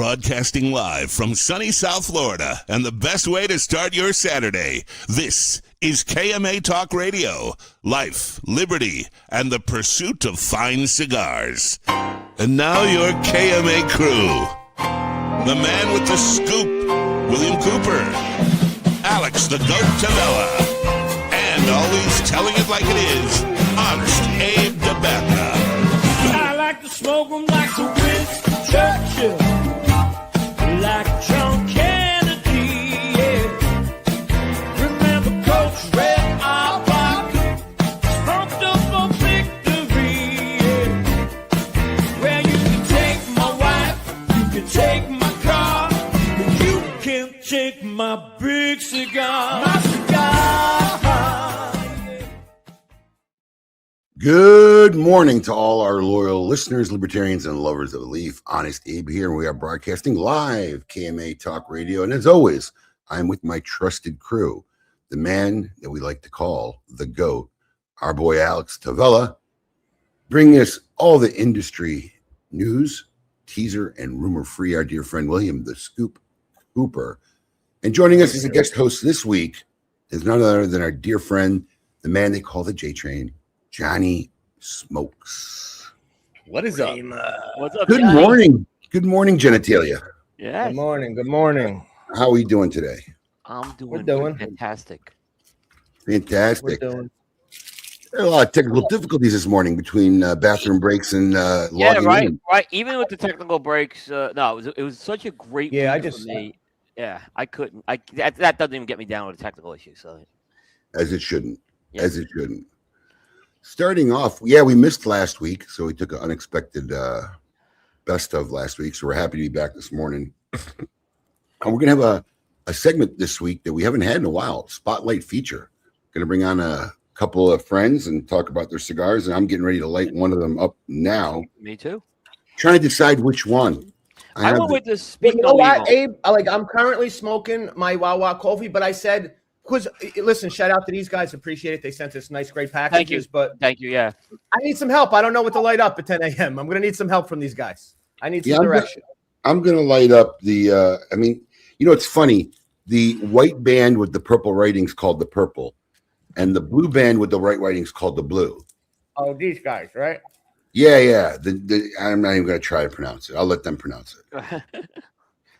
Broadcasting live from sunny South Florida, and the best way to start your Saturday. This is KMA Talk Radio. Life, liberty, and the pursuit of fine cigars. And now your KMA crew. The man with the scoop, William Cooper. Alex the Goat Tavella. And always telling it like it is, Honest Abe Dababneh. I like to smoke them like the Winston Churchill, like John Kennedy, yeah. Remember Coach Red Auerbach, smoked up for victory, yeah. Well, you can take my wife, you can take my car, but you can't take my big cigar. My cigar. Good morning to all our loyal listeners, libertarians, and lovers of the leaf. Honest Abe here, and we are broadcasting live KMA Talk Radio. And as always, I'm with my trusted crew, the man that we like to call the GOAT, our boy Alex Tavella, bringing us all the industry news, teaser, and rumor-free, our dear friend William the Scoop Cooper. And joining us as a guest host this week is none other than our dear friend, the man they call the J-Train, Johnny Smokes. What is up? What's up, Good Johnny? morning. Good morning, genitalia. Yeah. Good morning. Good morning. How are we doing today? I'm We're doing doing. fantastic. Fantastic. We're doing. There are a lot of technical difficulties this morning between bathroom breaks and logging Yeah, right, in. right. Even with the technical breaks, no, it was such a great Yeah, week I just- for me. Yeah, I couldn't. That doesn't even get me down with a technical issue. So As it shouldn't. Yeah. As it shouldn't. Starting off, yeah, we missed last week, so we took an unexpected best of last week. So we're happy to be back this morning. And we're going to have a segment this week that we haven't had in a while, Spotlight Feature. Going to bring on a couple of friends and talk about their cigars, and I'm getting ready to light one of them up now. me too. Trying to decide which one. I have went the- with the Well, Speak you know No what, Evil. Abe? I'm currently smoking my Wawa coffee, but I said, because listen, shout out to these guys. Appreciate it. They sent us nice, great packages. Thank you. But Thank you. Yeah. I need some help. I don't know what to light up at 10 a.m. I'm going to need some help from these guys. I need some Yeah, direction. I'm going to light up the, it's funny. The white band with the purple writings called the purple, and the blue band with the white writings called the blue. Oh, these guys, right? Yeah. I'm not even going to try to pronounce it. I'll let them pronounce it.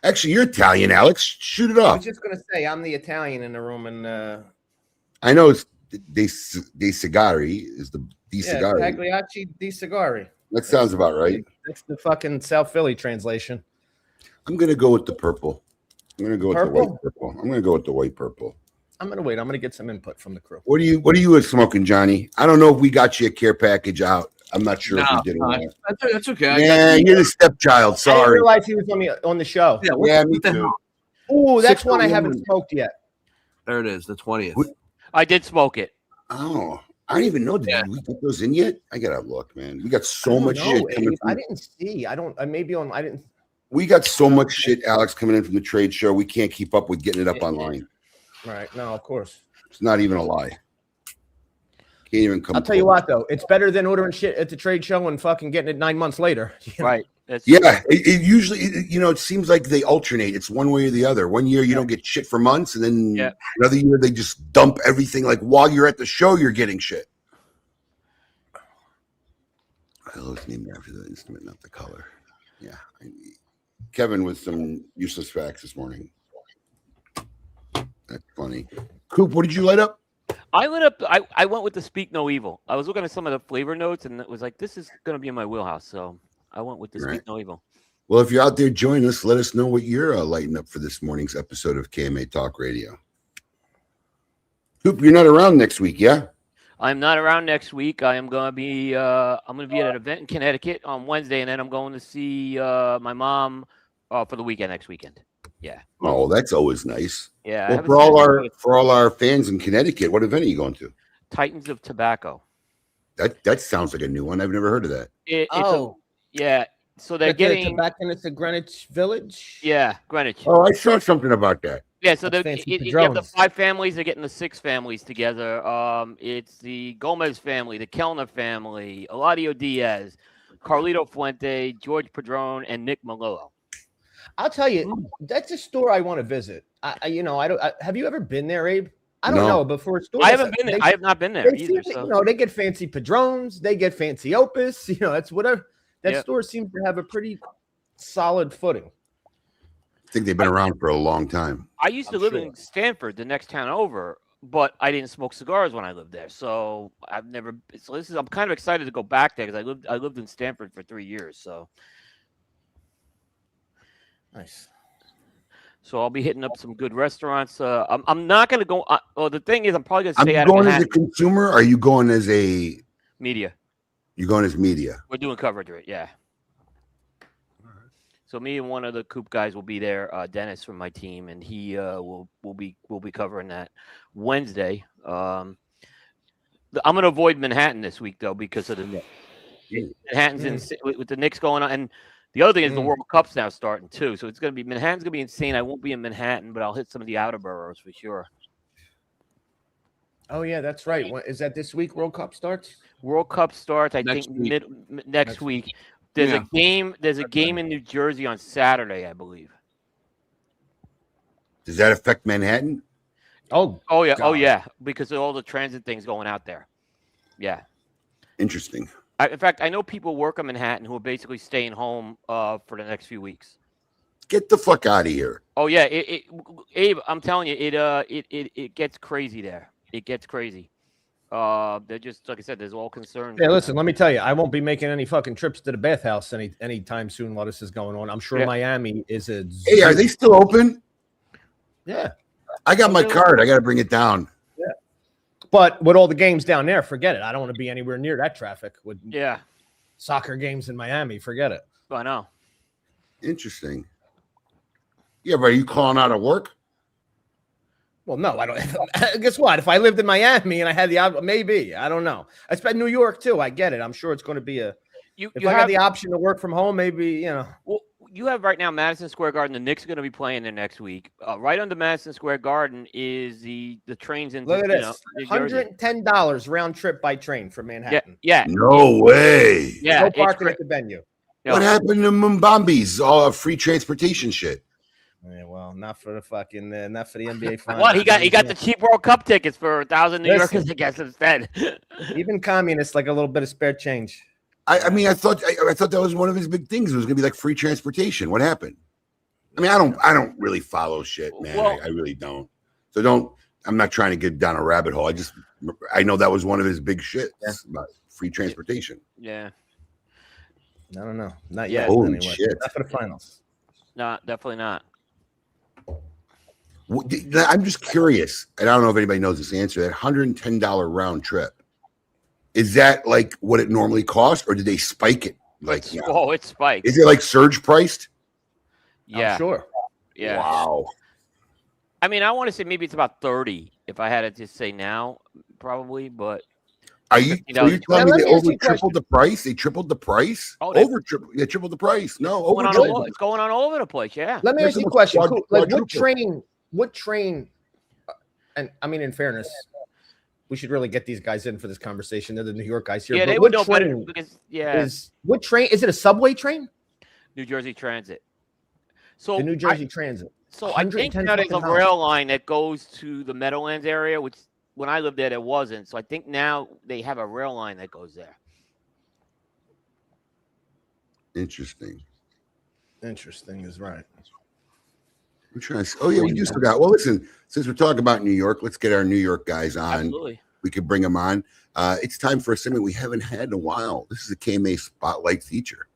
Actually, you're Italian, Alex. Shoot it I off. was just going to say, I'm the Italian in the room, and I know it's dei Cigari is the di yeah, Cigari. Pagliacci di Cigari. That sounds about right. That's the fucking South Philly translation. I'm going to go with the purple. I'm going to go with the Purple? white purple. I'm going to go with the white purple. I'm going to wait. I'm going to get some input from the crew. What are you smoking, Johnny? I don't know if we got you a care package out. I'm not sure if we did or not. That's okay. Yeah, you're the stepchild. I didn't Sorry. realize he was on the show. Yeah, Yeah, what me the too. hell? Oh, that's 6 one I a.m. haven't smoked yet. There it is, the 20th. What? I did smoke it. Oh, I don't even know. Did Yeah. we get those in yet? I gotta look, man. We got I so don't much know, shit coming Abe. I from. didn't see. I don't. Maybe on. I didn't. We got so much shit, Alex, coming in from the trade show. We can't keep up with getting it up online. Right. No, of course. It's not even a lie. Can't even come. I'll tell you close. what, though. It's better than ordering shit at the trade show and fucking getting it 9 months later. You know? Right. That's, Yeah, it usually, it seems like they alternate. It's one way or the other. One year you don't get shit for months, and then Yeah. another year they just dump everything. Like while you're at the show, you're getting shit. I always named after the instrument, not the color. Yeah. Kevin with some useless facts this morning. That's funny. Coop, what did you light up? I lit up. I went with the Speak No Evil. I was looking at some of the flavor notes, and it was like, this is going to be in my wheelhouse. So I went with the Right. Speak No Evil. Well, if you're out there, join us. Let us know what you're lighting up for this morning's episode of KMA Talk Radio. Coop, you're not around next week, yeah? I'm not around next week. I am going to be. I'm going to be at an event in Connecticut on Wednesday, and then I'm going to see my mom for the weekend next weekend. Yeah. Oh, that's always nice. Yeah. I Well, haven't for seen all her. our fans in Connecticut, what event are you going to? Titans of Tobacco. That sounds like a new one. I've never heard of that. Yeah. So they're getting back into Greenwich Village. Greenwich. Oh, I saw something about that. Yeah, so That's you fancy have the padrones. 5 families. They're getting the 6 families together. It's the Gomez family, the Kellner family, Eladio Diaz, Carlito Fuente, George Padron, and Nick Malillo. I'll tell you, that's a store I want to visit. I don't. Have you ever been there, Abe? I don't No. know, but for a store, I haven't been there. I have not been there either. So. They get fancy Padrones, they get fancy Opus. That's whatever. That Yep. store seems to have a pretty solid footing. I think they've been around for a long time. I used to live sure. in Stanford, the next town over, but I didn't smoke cigars when I lived there. So I've never. So I'm kind of excited to go back there because I lived in Stanford for 3 years. So Nice. So I'll be hitting up some good restaurants. I'm not going to go. Well, the thing is, I'm probably going to I'm stay out going of as a Manhattan. consumer. Or are you going as a? Media. You're going as media. We're doing coverage of it. Yeah. So me and one of the Coop guys will be there. Dennis from my team, and he will be covering that Wednesday. I'm going to avoid Manhattan this week though because of the Manhattan's with the Knicks going on, and the other thing is the World Cup's now starting too. So it's going to be Manhattan's going to be insane. I won't be in Manhattan, but I'll hit some of the outer boroughs for sure. Oh yeah, that's right. Is that this week? World Cup starts. World Cup starts, I Next think, week. next week. There's Yeah. a game. There's a game in New Jersey on Saturday, I believe. Does that affect Manhattan? Oh yeah, God. yeah, because of all the transit things going out there. Yeah. Interesting. In fact, I know people work in Manhattan who are basically staying home for the next few weeks. Get the fuck out of here. Oh yeah, Abe, I'm telling you, it gets crazy there. It gets crazy. They're just like I said. There's all concerns. Yeah, listen. Let me tell you, I won't be making any fucking trips to the bathhouse anytime soon while this is going on. I'm sure Miami is a. Hey, are they still open? Yeah. I got my card. I got to bring it down. Yeah. But with all the games down there, forget it. I don't want to be anywhere near that traffic with soccer games in Miami. Forget it. I know. Interesting. Yeah, but are you calling out of work? Well, no, I don't. Guess what? If I lived in Miami and I had the maybe, I don't know. I spent New York too. I get it. I'm sure it's going to be a. If I had the option to work from home, maybe Well, you have right now Madison Square Garden. The Knicks are going to be playing there next week. Right under Madison Square Garden is the trains into. Look at this, $110 round trip by train from Manhattan. Yeah. No way. Yeah. No parking at the venue. What happened to Mumbambi's? All free transportation shit. Yeah, well, not for the fucking, not for the NBA finals. What he got the cheap World Cup tickets for 1,000 New Yorkers, I guess, instead. Even communists like a little bit of spare change. I mean, I thought that was one of his big things. It was going to be like free transportation. What happened? I mean, I don't really follow shit, man. Well, I really don't. So I'm not trying to get down a rabbit hole. I know that was one of his big shits about free transportation. Yeah. I don't know. Not yet. Holy anyway. shit. Not for the finals. No, definitely not. I'm just curious, and I don't know if anybody knows this answer. That $110 round trip, is that like what it normally costs, or did they spike it? Like, it's spiked. Is it like surge priced? Yeah, I'm sure. Yeah. Wow. I mean, I want to say maybe it's about 30. If I had to just say now, probably. But are you telling me they tripled the price? They tripled the price. Oh, they tripled the price. No, it's going on all over the place. Yeah. Let me ask you a question. Like, what train? And I mean, in fairness, we should really get these guys in for this conversation. They're the New York guys here. Yeah, but they would know better because what train is it? A subway train? New Jersey Transit. So the New Jersey Transit. So I think now there's a rail line that goes to the Meadowlands area, which when I lived there wasn't. So I think now they have a rail line that goes there. Interesting is right. I'm trying to. Oh yeah, we just forgot. Well, listen. Since we're talking about New York, let's get our New York guys on. Absolutely. We could bring them on. It's time for a segment we haven't had in a while. This is a KMA Spotlight feature.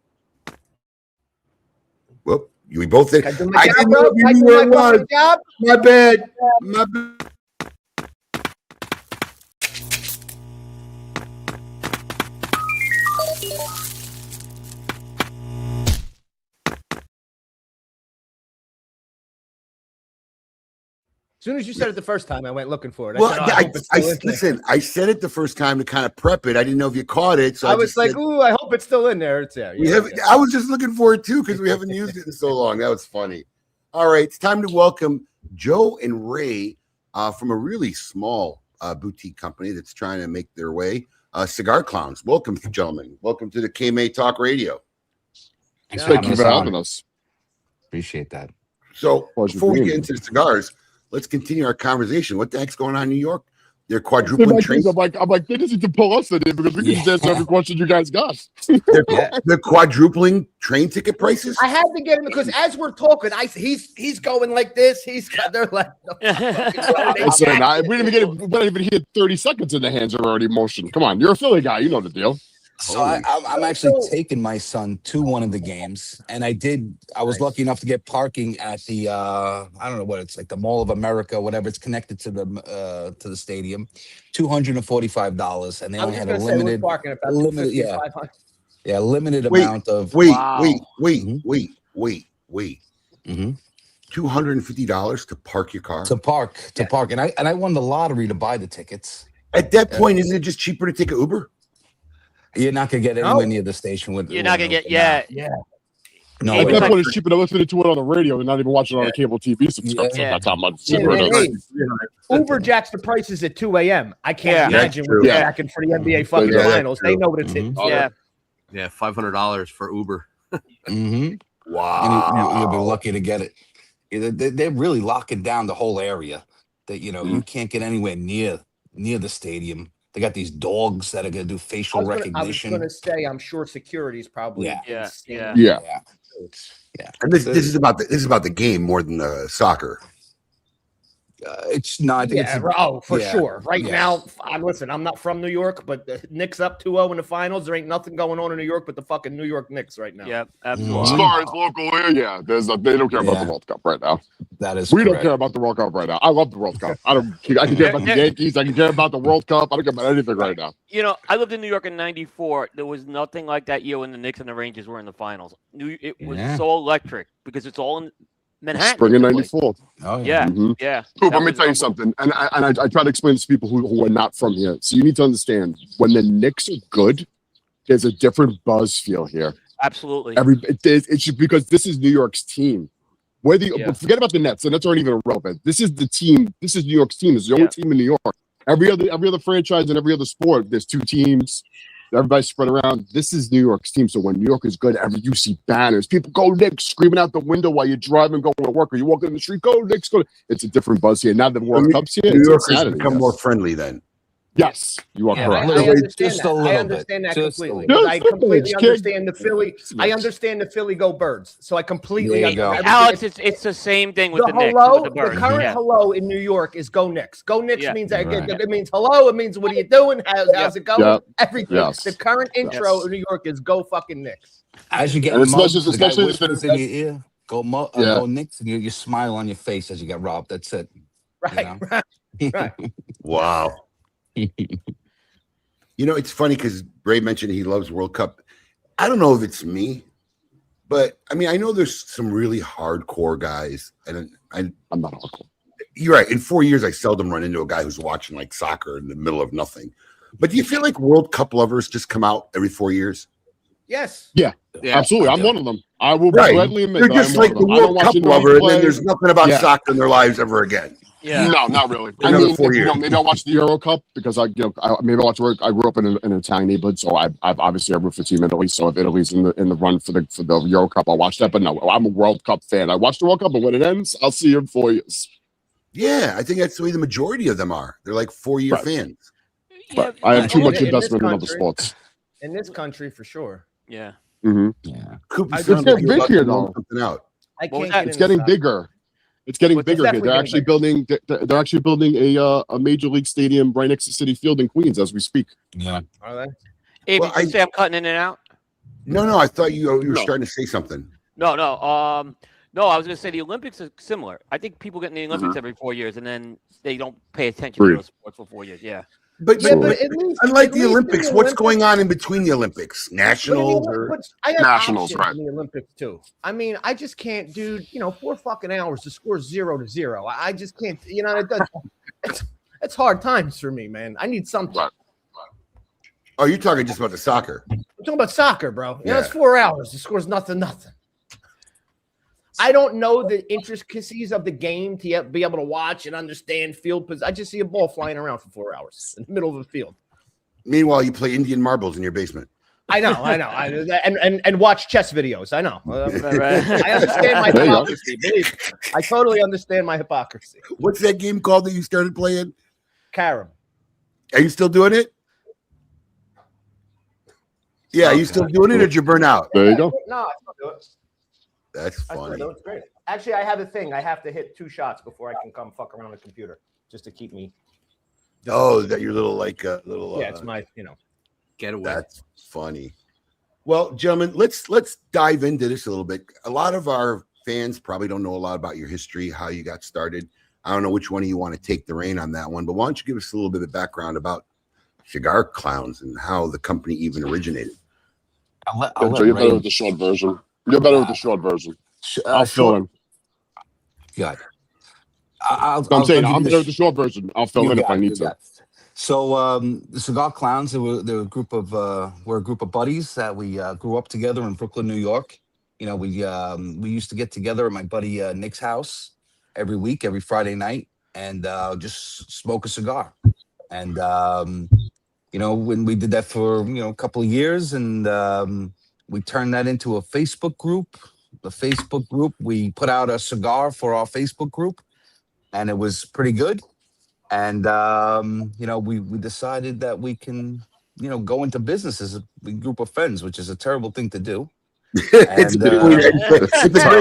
Whoop. We both did. I didn't know you knew where it was. My bad. As soon as you said it the first time, I went looking for it. I said it the first time to kind of prep it. I didn't know if you caught it. So I was like, ooh, I hope it's still in there. It's there. I was just looking for it too because we haven't used it in so long. That was funny. All right, it's time to welcome Joe and Ray from a really small boutique company that's trying to make their way. Cigar Clowns. Welcome, gentlemen. Welcome to the KMA Talk Radio. Thank you for having us. Appreciate that. So before we get into the cigars, let's continue our conversation. What the heck's going on in New York? They're quadrupling trains. I'm like, they just need to pull us in because we can just answer every question you guys got. They're quadrupling train ticket prices. I had to get him because as we're talking, he's going like this. They're like, we didn't even hit 30 seconds in the hands are already motion. Come on, you're a Philly guy, you know the deal. So I'm actually taking my son to one of the games, and I was lucky enough to get parking at the I don't know what it's like, the Mall of America, whatever. It's connected to the stadium. $245, and they only had a limited amount of. Wait. $250 to park your car. To park, and I won the lottery to buy the tickets. At that point, isn't it just cheaper to take an Uber? You're not gonna get anywhere near the station with. You're not gonna get No, at that point, it's cheaper to listen to it on the radio and not even watch it on a cable TV subscription. That's how much cheaper it is. Uber jacks the prices at 2 a.m. I can't imagine we're jacking for the NBA fucking finals. They know what it's in. Yeah, $500 for Uber. Wow, and you'll be lucky to get it. They're really locking down the whole area. That you can't get anywhere near the stadium. They got these dogs that are going to do facial recognition. I was going to say, I'm sure security is probably And this is about the game more than the soccer. It's not. Sure. Right now, listen, I'm not from New York, but the Knicks up 2-0 in the finals. There ain't nothing going on in New York but the fucking New York Knicks right now. Yep, absolutely. As far as local area, they don't care about the World Cup right now. That is. We don't care about the World Cup right now. I love the World Cup. I can care about the Yankees. I can care about the World Cup. I don't care about anything right now. I lived in New York in =94. There was nothing like that year when the Knicks and the Rangers were in the finals. It was so electric because it's all in Manhattan. Spring of '94. Oh yeah. Let me tell you something, and I try to explain this to people who are not from here. So you need to understand, when the Knicks are good, there's a different buzz feel here. Absolutely. It's just because this is New York's team. Forget about the Nets. The Nets aren't even irrelevant. This is the team. This is New York's team. It's the only team in New York. Every other franchise and every other sport, there's two teams. Everybody's spread around. This is New York's team. So when New York is good, you see banners. People go Knicks screaming out the window while you're driving, going to work, or you walk in the street, go Knicks, go. It's a different buzz here. Now the World Cup's here. New Yorkers become more friendly then. Yes, you are correct. I understand that completely. I completely understand the Philly. I understand the Philly go Birds. So I completely understand. Alex, it's the same thing with the Knicks. The current hello in New York is go Knicks. Go Knicks means it means hello. It means what are you doing? How's it going? Everything. The current intro in New York is go fucking Knicks. As you get especially whispers in your ear, go Knicks, and you smile on your face as you get robbed. That's it. Right. Wow. It's funny because Ray mentioned he loves World Cup. I don't know if it's me, but I know there's some really hardcore guys, and I'm not hardcore. You're right. In 4 years, I seldom run into a guy who's watching like soccer in the middle of nothing. But do you feel like World Cup lovers just come out every 4 years? Yes. Yeah, absolutely. I'm one of them. I will gladly admit they're just like the World Cup lover, and then there's nothing about soccer in their lives ever again. Yeah. No, not really. Maybe I'll watch the Euro Cup because I grew up in an Italian neighborhood, so I've obviously root for Team Italy. So if Italy's in the run for the Euro Cup, I'll watch that. But no, I'm a World Cup fan. I watch the World Cup, but when it ends, I'll see you in 4 years. Yeah, I think that's the way the majority of them are. They're like 4-year fans. But I have too much investment in other sports. In this country, for sure. Yeah. Yeah. It's getting big here, though. It's getting bigger. It's getting bigger here. They're actually building. They're actually building a major league stadium right next to Citi Field in Queens as we speak. Yeah. Are they? Abe, did you say I'm cutting in and out? No. I thought you were starting to say something. No. I was going to say the Olympics are similar. I think people get in the Olympics every 4 years, and then they don't pay attention to those sports for 4 years. Yeah. But unlike the Olympics, what's going on in between the Olympics? Nationals? I have Nationals, right? In the Olympics too. I just can't do 4 fucking hours to score 0-0. I just can't. It's hard times for me, man. I need something. Right. Oh, you're talking just about the soccer? I'm talking about soccer, bro. It's 4 hours. It scores nothing. I don't know the intricacies of the game to be able to watch and understand field position. I just see a ball flying around for 4 hours in the middle of the field. Meanwhile, you play Indian marbles in your basement. I know. And watch chess videos. I know. I understand my hypocrisy. Believe me. I totally understand my hypocrisy. What's that game called that you started playing? Carom. Are you still doing it? Yeah, are you still doing it, or did you burn out? There you go. No, I still do it. That's funny. It's great. Actually, I have a thing. I have to hit 2 shots before I can come fuck around the computer, just to keep me. Oh, is that your little little? Yeah, it's my Getaway. That's funny. Well, gentlemen, let's dive into this a little bit. A lot of our fans probably don't know a lot about your history, how you got started. I don't know which one of you want to take the reign on that one, but why don't you give us a little bit of background about Cigar Clowns and how the company even originated? You're better with the short version. You're better with the short version. I'll fill in. God. I'm better with the short version. I'll fill in if I need to. So the Cigar Clowns, they're a group of buddies that we grew up together in Brooklyn, New York. You know, we used to get together at my buddy Nick's house every week, every Friday night, and just smoke a cigar. And you know, when we did that for a couple of years, and we turned that into a Facebook group. The Facebook group, we put out a cigar for our Facebook group, and it was pretty good. And you know, we decided that we can go into business as a group of friends, which is a terrible thing to do. It's a great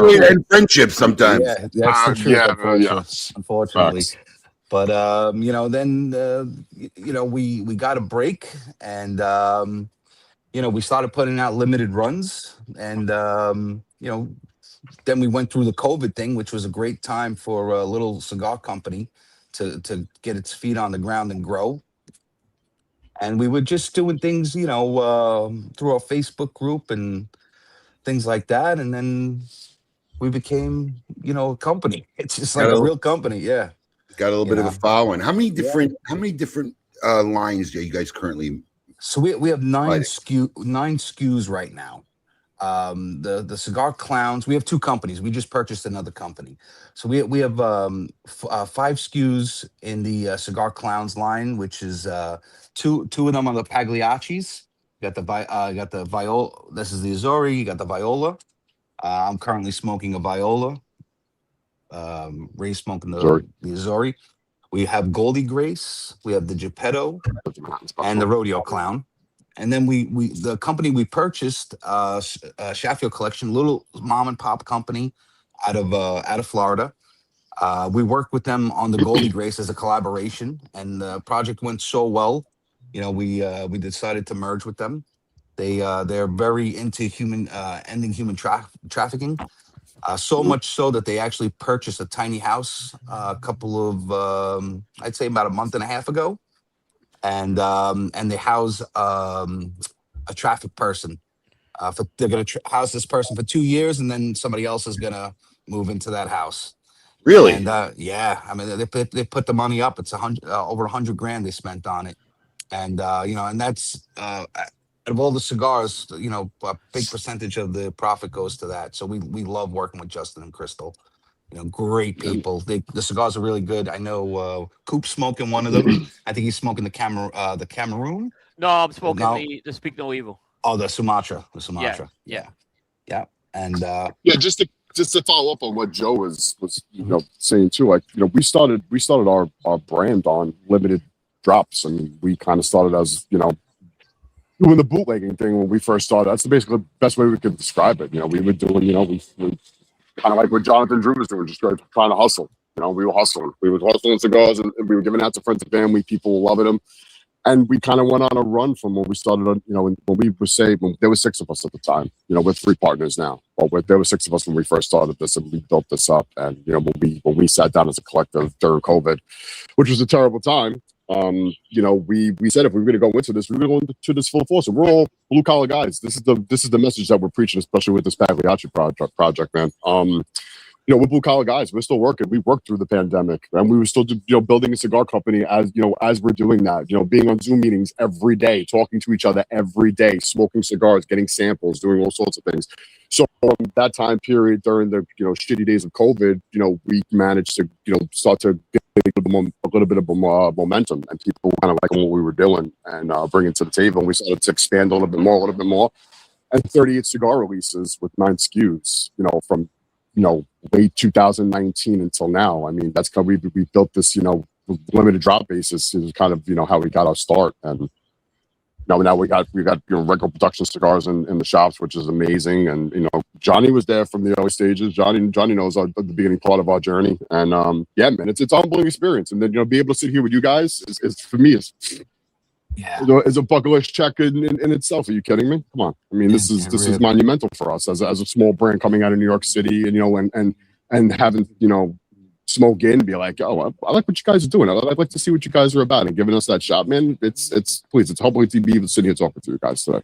way to end friendship sometimes. Yeah, that's the truth, unfortunately. But you know, then we got a break, and we started putting out limited runs, and then we went through the COVID thing, which was a great time for a little cigar company to get its feet on the ground and grow. And we were just doing things, through our Facebook group and things like that. And then we became, a company. It's just like a real company. Yeah. Got a little bit of a following. How many different lines do you guys currently? So we have 9 SKUs right now. The Cigar Clowns, we have 2 companies. We just purchased another company. So we have 5 SKUs in the Cigar Clowns line, which is two of them are the Pagliaccis. You got the Viola. This is the Azori. You got the Viola. I'm currently smoking a Viola. Ray's smoking the Azori. We have Goldie Grace. We have the Geppetto and the Rodeo Clown. And then the company we purchased, Sheffield Collection, little mom and pop company out of Florida. We worked with them on the Goldie Grace as a collaboration, and the project went so well. We decided to merge with them. They're very into ending human trafficking. So much so that they actually purchased a tiny house a couple of I'd say about a month and a half ago. And they house a traffic person. They're going to house this person for 2 years, and then somebody else is going to move into that house. Really? And yeah, I mean, they put the money up. It's over $100,000 they spent on it, and and that's out of all the cigars, a big percentage of the profit goes to that. So we love working with Justin and Crystal. Great people. The cigars are really good. I know Coop's smoking one of them. I think he's smoking the Cameroon. No, I'm smoking the Speak No Evil. Oh, the Sumatra. Yeah. And just to follow up on what Joe was saying too. Like we started our brand on limited drops, and we kind of started as doing the bootlegging thing when we first started. That's basically the best way we could describe it. We were doing we kind of like what Jonathan Drew was doing, just trying to hustle. We were hustling. We were hustling cigars, and we were giving out to friends and family. People were loving them. And we kind of went on a run from when we started, when there were 6 of us at the time. We're 3 partners now. But there were 6 of us when we first started this, and we built this up. And, when we sat down as a collective during COVID, which was a terrible time, we said if we were going to go into this, we were going to go into this full force. And we're all blue collar guys. This is the message that we're preaching, especially with this Pagliacci project, man. we're blue collar guys. We're still working. We worked through the pandemic, and we were still, building a cigar company as we're doing that. Being on Zoom meetings every day, talking to each other every day, smoking cigars, getting samples, doing all sorts of things. So from that time period during the shitty days of COVID, we managed to start to get a little bit of momentum, and people kind of liking what we were doing and bring it to the table. And we started to expand a little bit more, and 38 cigar releases with 9 SKUs. From late 2019 until now. I mean, that's kind of, we built this, limited drop basis is kind of, how we got our start. And now we got regular production cigars in the shops, which is amazing. And, Johnny was there from the early stages. Johnny knows the beginning part of our journey. And yeah, man, it's a humbling experience. And then, be able to sit here with you guys is for me, is a bucket list check in itself. Are you kidding me? Come on. I mean, this is monumental for us as a small brand coming out of New York City, and having, Smoke in and be like, oh, I like what you guys are doing. I'd like to see what you guys are about, and giving us that shot, man. It's humbling to be able to sit here talking to you guys today.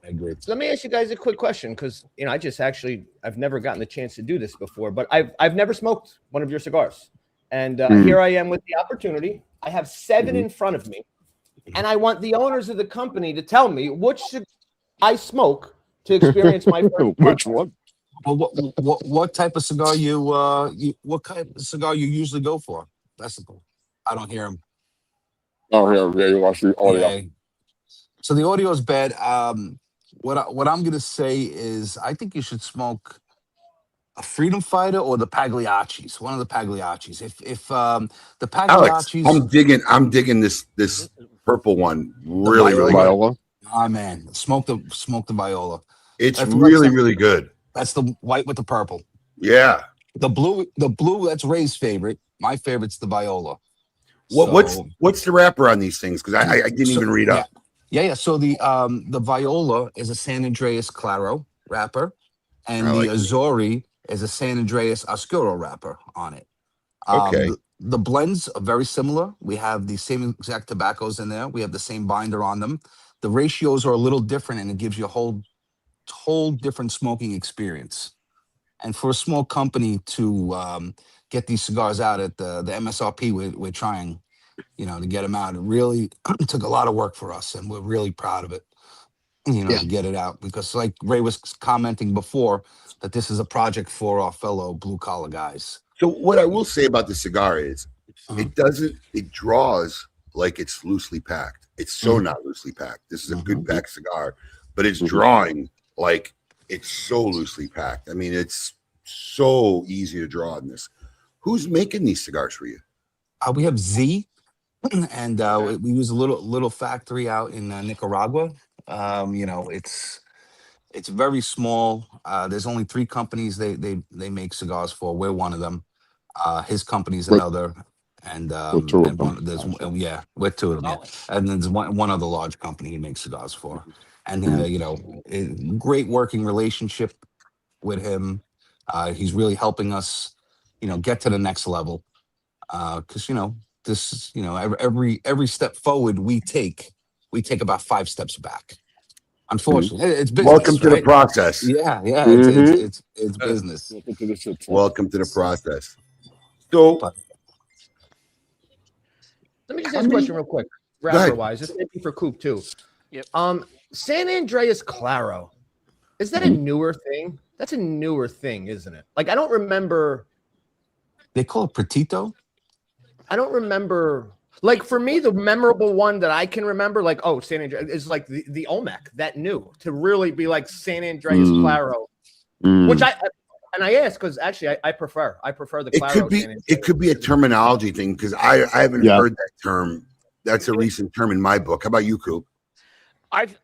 I agree. Let me ask you guys a quick question, because I've never gotten the chance to do this before, but I've never smoked one of your cigars, and here I am with the opportunity. I have 7 in front of me, and I want the owners of the company to tell me which I smoke to experience my first which one. Well, what type of cigar what kind of cigar you usually go for? That's the cool. I don't hear him. Oh yeah, you watch the audio. Okay. So the audio is bad. What I'm gonna say is I think you should smoke a Freedom Fighter or the Pagliaccis. One of the Pagliaccis. If the Pagliaccis, Alex, I'm digging this purple one. Really Viola. Good. Oh man, smoke the Viola. It's really good. That's the white with the purple. Yeah. The blue, that's Ray's favorite. My favorite's the Viola. What's the wrapper on these things? Because I didn't even read up. Yeah. So the Viola is a San Andreas Claro wrapper, and the Azori is a San Andreas Oscuro wrapper on it. Okay. The blends are very similar. We have the same exact tobaccos in there. We have the same binder on them. The ratios are a little different, and it gives you a whole different smoking experience. And for a small company to get these cigars out at the MSRP we're trying, to get them out, it really took a lot of work for us, and we're really proud of it, to get it out, because like Ray was commenting before, that this is a project for our fellow blue collar guys. So what I will say about the cigar is it draws like it's loosely packed. It's so not loosely packed. This is a good packed cigar, but it's drawing like it's so loosely packed. I mean, it's so easy to draw in this. Who's making these cigars for you? We have Z, and we use a little factory out in Nicaragua. It's very small. There's only 3 companies they make cigars for. We're one of them. His company's another, and we're 2 of them. We're 2 of them. Yeah. And then there's one other large company he makes cigars for. And great working relationship with him. He's really helping us, get to the next level. Because this, every step forward we take about 5 steps back. Unfortunately, it's business. Welcome to the process. Yeah, it's business. Welcome to the process. So, let me just ask a question real quick, rapper wise. This may be for Coop too. Yep. San Andreas Claro, is that a newer thing? That's a newer thing, isn't it? Like, I don't remember. They call it Petito. I don't remember. Like, for me, the memorable one that I can remember, like, San Andreas is like the Olmec, that new, to really be like San Andreas Claro, which I asked because actually I prefer the Claro. It could be a terminology thing, because I haven't heard that term. That's a recent term in my book. How about you, Coop? I've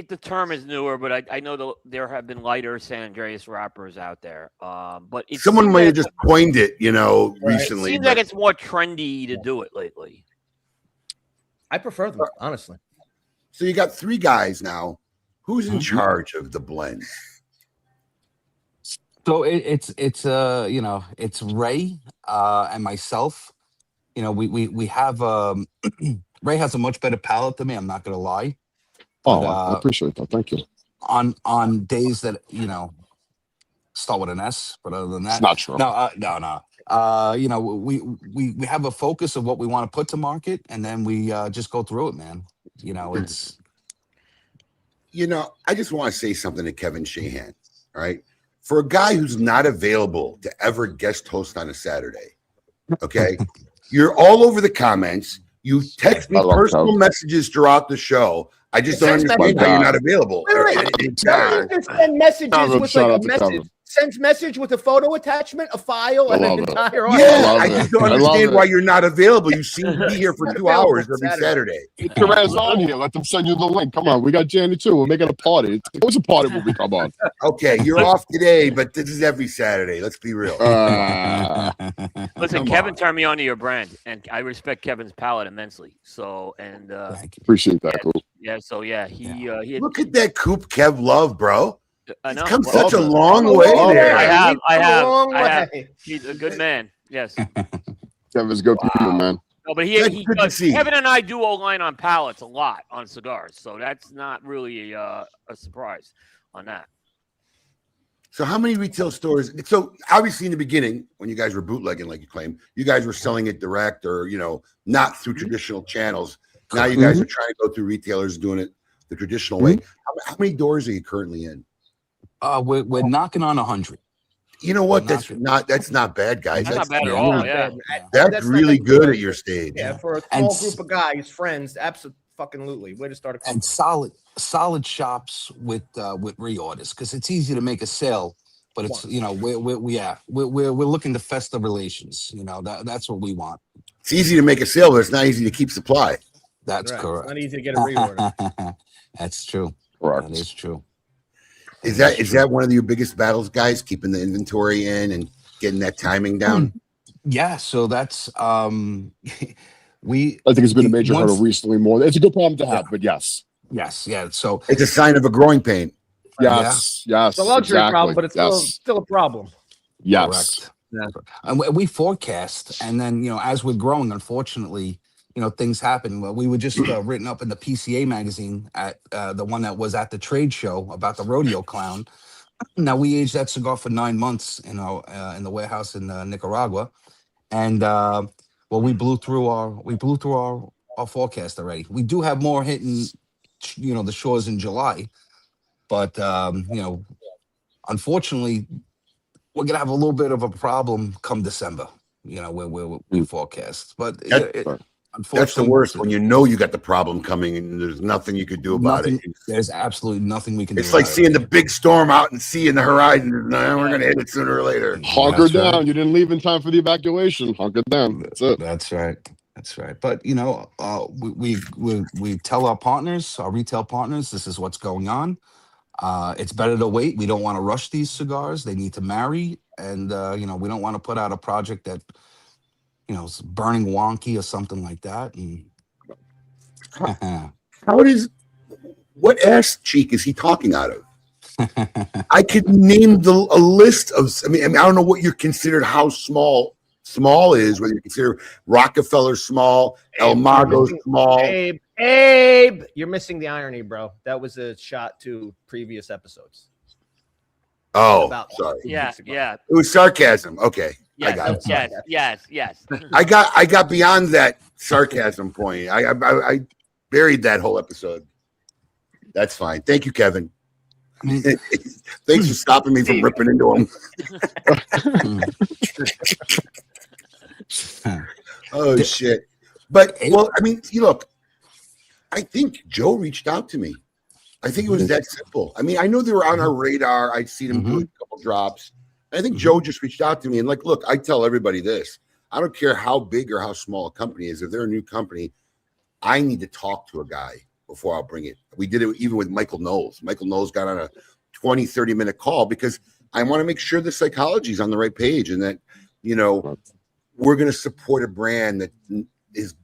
the term is newer, but I know there have been lighter San Andreas wrappers out there. But someone might have just coined it, recently. It seems like it's more trendy to do it lately. I prefer them, honestly. So you got 3 guys now. Who's in charge of the blend? So it's Ray and myself. We have Ray has a much better palate than me. I'm not gonna lie. I appreciate that. Thank you. On days that start with an S. But other than that, It's not true. No. You know, we have a focus of what we want to put to market, and then we just go through it, man. You know, it's. You know, I just want to say something to Kevin Shahan. All right, for a guy who's not available to ever guest host on a Saturday, okay, you're all over the comments. You text me personal messages throughout the show. I just don't understand why you're not available. Just send messages with like a message. Sends message with a photo attachment, a file, and an entire article. Yeah, I just don't understand why you're not available. You seem to be here for 2 hours every Saturday. Get your ass on here. Let them send you the link. Come on, we got January too. We're making a party. It was a party when we come on. Okay, you're off today, but this is every Saturday. Let's be real. Listen, Kevin turned me on to your brand, and I respect Kevin's palate immensely. So, and appreciate that, Coop. Yeah, so he Look at that Coop Kev love, bro. I know. He's come such a long way there. I have. He's a good man. Yes. Kevin's good people, man. No, but he does. Kevin and I do O-line on pallets a lot on cigars, so that's not really a surprise on that. So how many retail stores? So obviously in the beginning, when you guys were bootlegging, like you claim, you guys were selling it direct or, you know, not through traditional channels. Now you guys are trying to go through retailers doing it the traditional way. How many doors are you currently in? We're knocking on 100. You know what? That's not bad, guys. That's not bad at all. Yeah, that's really good at your stage. Yeah, for a small group of guys, friends, absolutely. Way to start a and solid shops with reorders, because it's easy to make a sale, but it's we're looking to fester relations. You know, that's what we want. It's easy to make a sale, but it's not easy to keep supply. That's correct. It's not easy to get a reorder. That's true. Correct. That is true. Is that one of your biggest battles, guys? Keeping the inventory in and getting that timing down? Yeah. So that's I think it's been a major hurdle recently. More, it's a good problem to have, but yes. Yeah. So it's a sign of a growing pain. Yes. It's a luxury problem, but it's still a problem. Yes. Correct. And we forecast, and then as we're growing, unfortunately, things happen. Well, we were just written up in the PCA magazine at the one that was at the trade show about the rodeo clown. Now we aged that cigar for 9 months, in the warehouse in Nicaragua, and we blew through our forecast already. We do have more hitting, the shores in July, but unfortunately, we're gonna have a little bit of a problem come December. Where we forecast, but that's the worst when you got the problem coming and there's nothing you could do about it. There's absolutely nothing we can do. It's like seeing the big storm out and seeing the horizon. We're going to hit it sooner or later. Hunker down. Right. You didn't leave in time for the evacuation. Hunker down. That's it. That's right. But we tell our partners, our retail partners, this is what's going on. It's better to wait. We don't want to rush these cigars. They need to marry, and we don't want to put out a project that it's burning wonky or something like that. And what ass cheek is he talking out of? I could name a list of. I mean, I don't know what you're considered. How small is, whether you consider Rockefeller small, El Mago small. Abe, you're missing the irony, bro. That was a shot to previous episodes. Oh, sorry. Yeah. It was sarcasm. Okay. Yes, I got it. Yes. I got beyond that sarcasm point. I buried that whole episode. That's fine. Thank you, Kevin. Thanks for stopping me from ripping into him. Oh shit! But I mean, look. I think Joe reached out to me. I think it was that simple. I mean, I know they were on our radar. I'd seen them do a couple drops. I think Joe just reached out to me and look, I tell everybody this. I don't care how big or how small a company is. If they're a new company, I need to talk to a guy before I'll bring it. We did it even with Michael Knowles. Michael Knowles got on a 20, 30-minute call because I want to make sure the psychology is on the right page and that, we're going to support a brand that is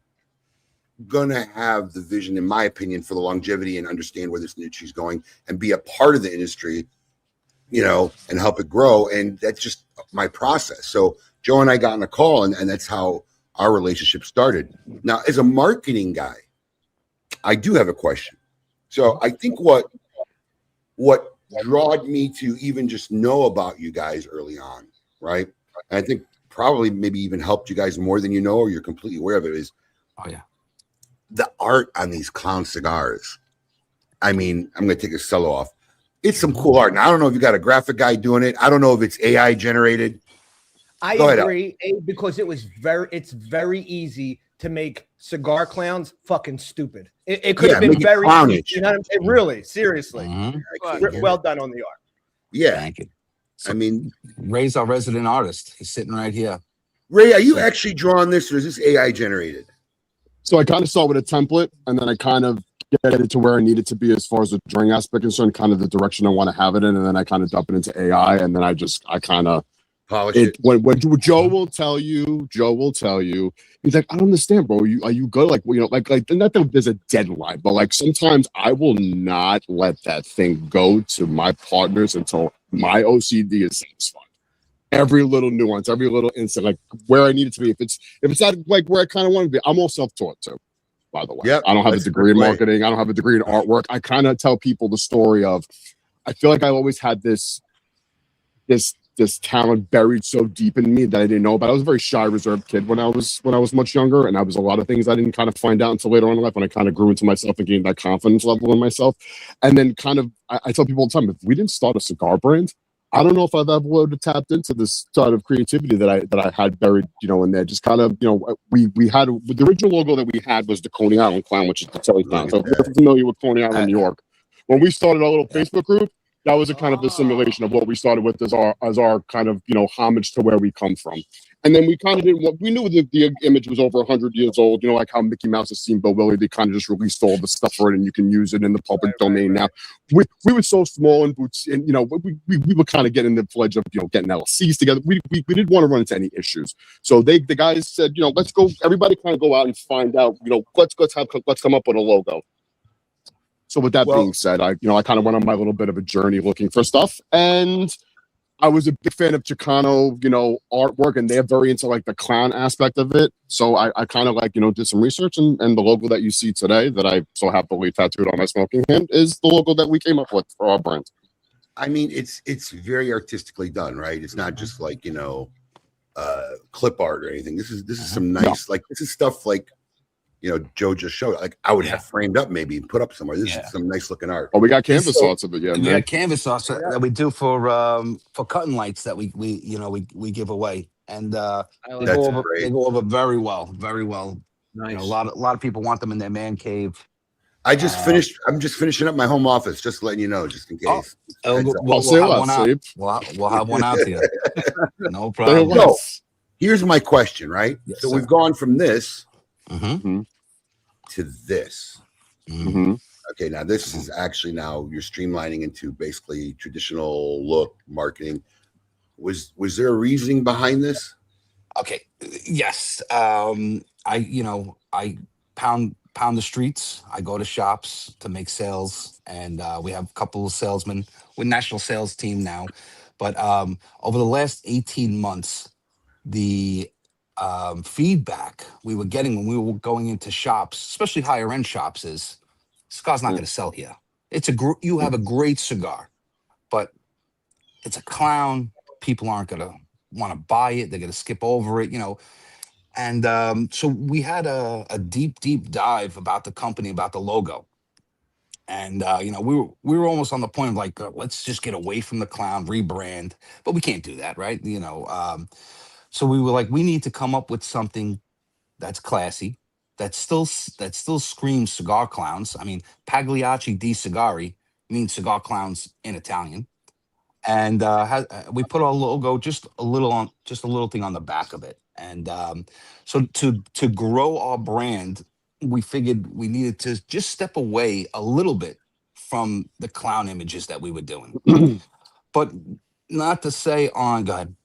going to have the vision, in my opinion, for the longevity and understand where this industry is going and be a part of the industry, and help it grow. And that's just my process. So Joe and I got on a call and that's how our relationship started. Now, as a marketing guy, I do have a question. So I think what drawed me to even just know about you guys early on, right? And I think probably maybe even helped you guys more than you know, or you're completely aware of it, is the art on these clown cigars. I mean, I'm going to take a cello off. It's some cool art. Now, I don't know if you got a graphic guy doing it. I don't know if it's AI generated. I agree, Abe, because it's very easy to make Cigar Clowns fucking stupid. It could have been very easy, you know what I'm saying? Really, seriously. Well done on the art. Yeah. Thank you. So, I mean, Ray's our resident artist. He's sitting right here. Ray, are you actually drawing this, or is this AI generated? So I kind of start with a template, and then I kind of get it to where I need it to be as far as the drawing aspect is concerned, kind of the direction I want to have it in, and then I kind of dump it into AI, and then I kind of polish it. When Joe will tell you, he's like, I don't understand, bro. Are you good? Like, you know, like not that there's a deadline, but like sometimes I will not let that thing go to my partners until my OCD is satisfied. Every little nuance, every little instant, like where I need it to be. If it's not like where I kind of want to be, I'm all self-taught too, by the way. Yep, I don't have a degree in marketing. I don't have a degree in artwork. I kind of tell people the story of, I feel like I always had this talent buried so deep in me that I didn't know about. I was a very shy, reserved kid when I was much younger, and I was a lot of things I didn't kind of find out until later on in life when I kind of grew into myself and gained that confidence level in myself. And then kind of, I tell people all the time, if we didn't start a cigar brand, I don't know if I've ever would have tapped into this sort of creativity that I had buried, you know, in there. Just kind of, you know, we had the original logo that we had was the Coney Island clown, which is the Telly clown. So if you're familiar with Coney Island, New York, when we started our little Facebook group, that was a kind of the simulation of what we started with as our kind of, you know, homage to where we come from. And then we kind of didn't. We knew the image was over 100 years old. You know, like how Mickey Mouse has seen Bill Willie. They kind of just released all the stuff for it, and you can use it in the public domain now. We were so small and boots, and you know, we were kind of getting the pledge of, you know, getting LLCs together. We didn't want to run into any issues. So the guys said, you know, let's go. Everybody kind of go out and find out. You know, let's come up with a logo. So with that being said, I kind of went on my little bit of a journey looking for stuff, and I was a big fan of Chicano, you know, artwork, and they're very into like the clown aspect of it. So I kind of like, you know, did some research, and the logo that you see today that I so happily tattooed on my smoking hand is the logo that we came up with for our brand. I mean, it's very artistically done, right? It's not just like, you know, clip art or anything. This is some nice, like, this is stuff like, you know, Joe just showed. Like, I would have framed up maybe and put up somewhere. This is some nice looking art. Oh, we got canvas arts of it, We got canvas arts that we do for cutting lights that we give away, and they go over very well. Nice. You know, a lot of people want them in their man cave. I'm just finishing up my home office. Just letting you know, just in case. We'll have one out to you. No problem. So, here's my question, right? Yes, so we've gone from this to this. Okay, now this is actually, now you're streamlining into basically traditional look marketing. Was there a reasoning behind this? Okay, yes. I pound the streets. I go to shops to make sales, and we have a couple of salesmen. We're a national sales team now, but over the last 18 months, the feedback we were getting when we were going into shops, especially higher end shops, is cigar's not going to sell here. You have a great cigar, but it's a clown. People aren't going to want to buy it. They're going to skip over it, you know. And so we had a deep dive about the company, about the logo. And, you know, we were almost on the point of like, let's just get away from the clown, rebrand. But we can't do that, right? You know, so we were like, we need to come up with something that's classy, that still screams cigar clowns. I mean, Pagliacci di Cigari means cigar clowns in Italian. And we put our logo just a little thing on the back of it. And so to grow our brand, we figured we needed to just step away a little bit from the clown images that we were doing. But not to say on, go ahead.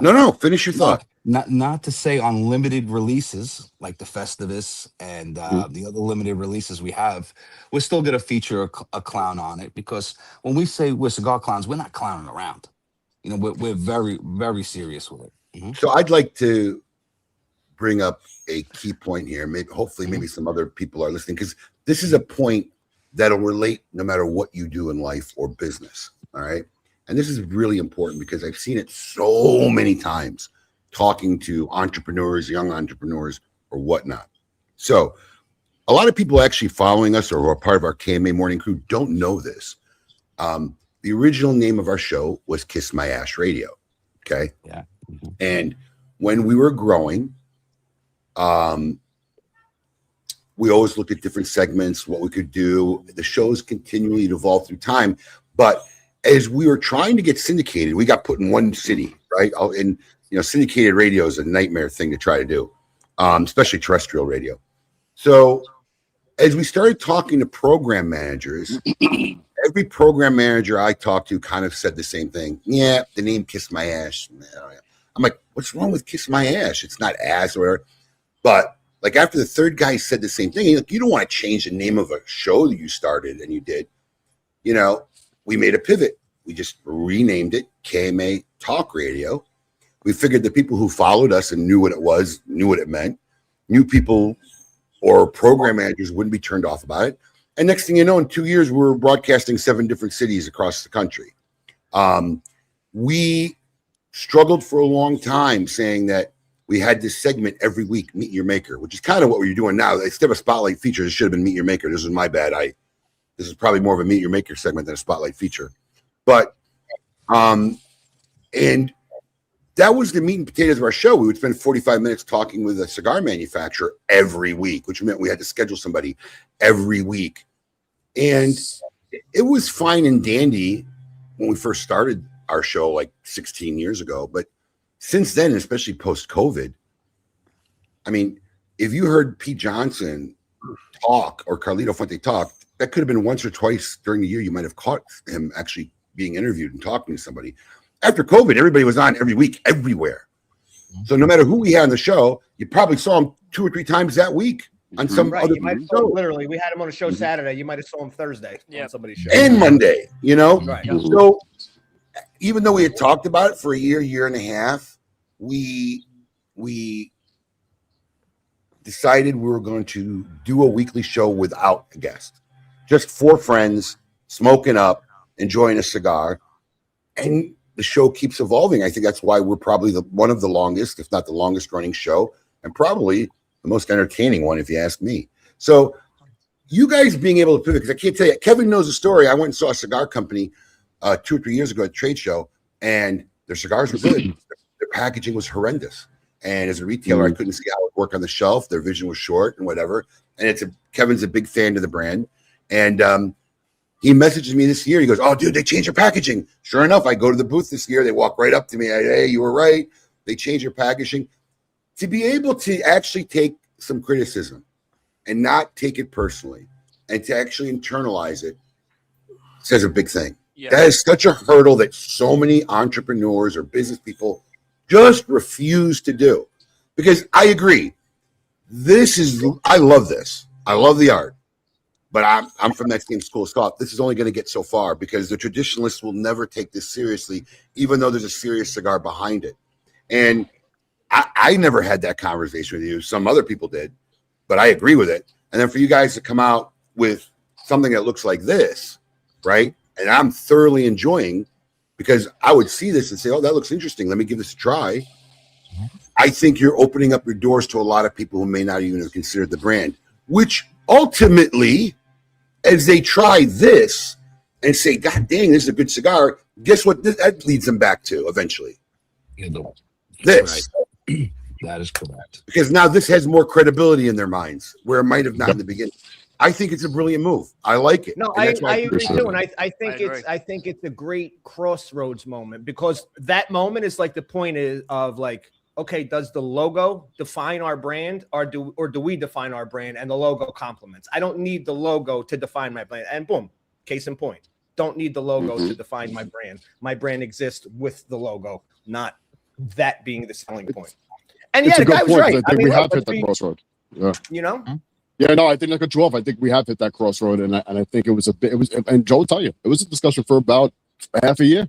No, finish your thought. Not to say on limited releases like the Festivus and the other limited releases we have, we're still going to feature a clown on it, because when we say we're cigar clowns, we're not clowning around. You know, we're very, very serious with it. So I'd like to bring up a key point here. Maybe some other people are listening, because this is a point that'll relate no matter what you do in life or business. All right. And this is really important because I've seen it so many times talking to entrepreneurs, young entrepreneurs, or whatnot. So a lot of people actually following us or are part of our KMA Morning Crew don't know this. The original name of our show was Kiss My Ash Radio. Okay. Yeah. And when we were growing, we always looked at different segments, what we could do. The shows continually evolved through time. But as we were trying to get syndicated, we got put in one city, right? And, syndicated radio is a nightmare thing to try to do, especially terrestrial radio. So as we started talking to program managers, every program manager I talked to kind of said the same thing. Yeah, the name Kiss My Ash. I'm like, what's wrong with Kiss My Ash? It's not ass or whatever. But like after the third guy said the same thing, like, you don't want to change the name of a show that you started and you did. We made a pivot. We just renamed it KMA Talk Radio. We figured the people who followed us and knew what it was, knew what it meant. New people or program managers wouldn't be turned off about it. And next thing you know, in 2 years, we were broadcasting 7 different cities across the country. We struggled for a long time saying that we had this segment every week, Meet Your Maker, which is kind of what we're doing now. Instead of a spotlight feature, it should have been Meet Your Maker. This is my bad. This is probably more of a Meet Your Maker segment than a spotlight feature. But, and that was the meat and potatoes of our show. We would spend 45 minutes talking with a cigar manufacturer every week, which meant we had to schedule somebody every week. And it was fine and dandy when we first started our show like 16 years ago. But since then, especially post-COVID, I mean, if you heard Pete Johnson talk or Carlito Fuente talk, that could have been once or twice during the year. You might have caught him actually being interviewed and talking to somebody. After COVID, everybody was on every week, everywhere. So no matter who we had on the show, you probably saw him 2 or 3 times that week on some other show. Literally, we had him on a show Saturday. You might have saw him Thursday on somebody's show. And Monday, Right. So even though we had talked about it for a year and a half, we decided we were going to do a weekly show without a guest. Just 4 friends, smoking up, enjoying a cigar. And the show keeps evolving. I think that's why we're probably one of the longest, if not the longest running show, and probably the most entertaining one, if you ask me. So you guys being able to pivot, because I can't tell you, Kevin knows the story. I went and saw a cigar company 2 or 3 years ago at a trade show, and their cigars were good. Their packaging was horrendous. And as a retailer, I couldn't see how it would work on the shelf. Their vision was short and whatever. And Kevin's a big fan of the brand. And he messages me this year. He goes, "Oh, dude, they changed their packaging." Sure enough, I go to the booth this year. They walk right up to me. Hey, you were right. They changed their packaging. To be able to actually take some criticism and not take it personally and to actually internalize it says a big thing. Yeah. That is such a hurdle that so many entrepreneurs or business people just refuse to do. Because I agree. I love this. I love the art. But I'm from that same school of thought. This is only going to get so far because the traditionalists will never take this seriously, even though there's a serious cigar behind it. And I never had that conversation with you. Some other people did, but I agree with it. And then for you guys to come out with something that looks like this, right? And I'm thoroughly enjoying, because I would see this and say, "Oh, that looks interesting. Let me give this a try." I think you're opening up your doors to a lot of people who may not even have considered the brand, which ultimately, as they try this and say, "God dang, this is a good cigar," guess what that leads them back to eventually? This. Right. That is correct. Because now this has more credibility in their minds, where it might have not in the beginning. I think it's a brilliant move. I like it. No, I agree too, and I think it's a great crossroads moment, because that moment is like the point of like, okay, does the logo define our brand, or do we define our brand and the logo complements? I don't need the logo to define my brand. And boom, case in point. Don't need the logo to define my brand. My brand exists with the logo, not that being the selling point. And it's yeah, a good point. Right. I think we have hit that crossroad. Yeah. You know? Yeah, no, I think like a 12. I think we have hit that crossroad, and I think it was and Joe will tell you, it was a discussion for about half a year.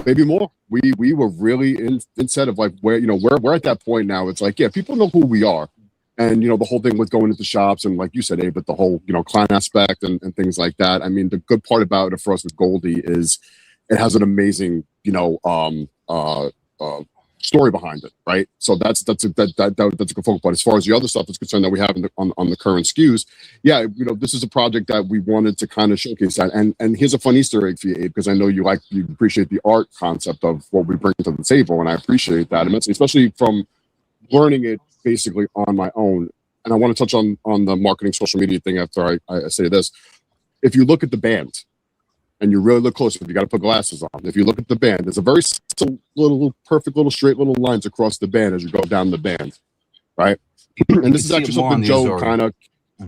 Maybe more. We were really in set of like where we're at that point now. It's like, yeah, people know who we are. And, you know, the whole thing with going into shops and like you said, Abe, but the whole, you know, client aspect and things like that. I mean, the good part about it for us with Goldie is it has an amazing, you know, story behind it, right? So that's a good focal point. As far as the other stuff is concerned that we have on the current SKUs, yeah, you know, this is a project that we wanted to kind of showcase that. And here's a fun Easter egg for you, Abe, because I know you appreciate the art concept of what we bring to the table, and I appreciate that immensely, especially from learning it basically on my own. And I want to touch on the marketing social media thing after I say this. If you look at the band, and you really look close, if you got to put glasses on. If you look at the band, there's a very perfect little straight little lines across the band as you go down the band, right? And this is actually something Joe kind of,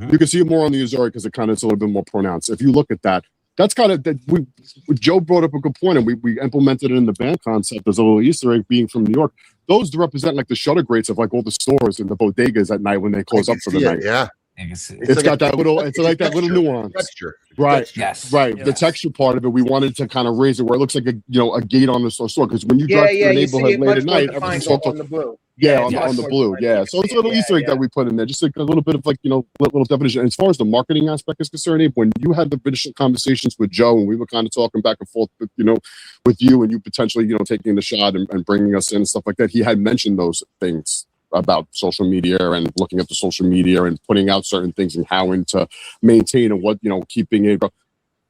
you can see it more on the Azori because it's a little bit more pronounced. If you look at that, that's kind of that. Joe brought up a good point, and we implemented it in the band concept as a little Easter egg. Being from New York, those represent like the shutter grates of like all the stores and the bodegas at night when they close up for the night. Yeah. It's got that little, it's like that little nuance. Texture. Right. Yes. Right. Yes. The texture part of it, we wanted to kind of raise it where it looks like a gate on the store. Because when you drive through a neighborhood late at night, everything's on the blue. Yeah, on the blue. Yeah. So it's a little Easter egg that we put in there, just like a little bit of like, you know, little definition. And as far as the marketing aspect is concerned, Abe, when you had the initial conversations with Joe and we were kind of talking back and forth, with, you know, with you and you potentially, you know, taking the shot and bringing us in and stuff like that, he had mentioned those things about social media and looking at the social media and putting out certain things and how to maintain and what, you know, keeping it.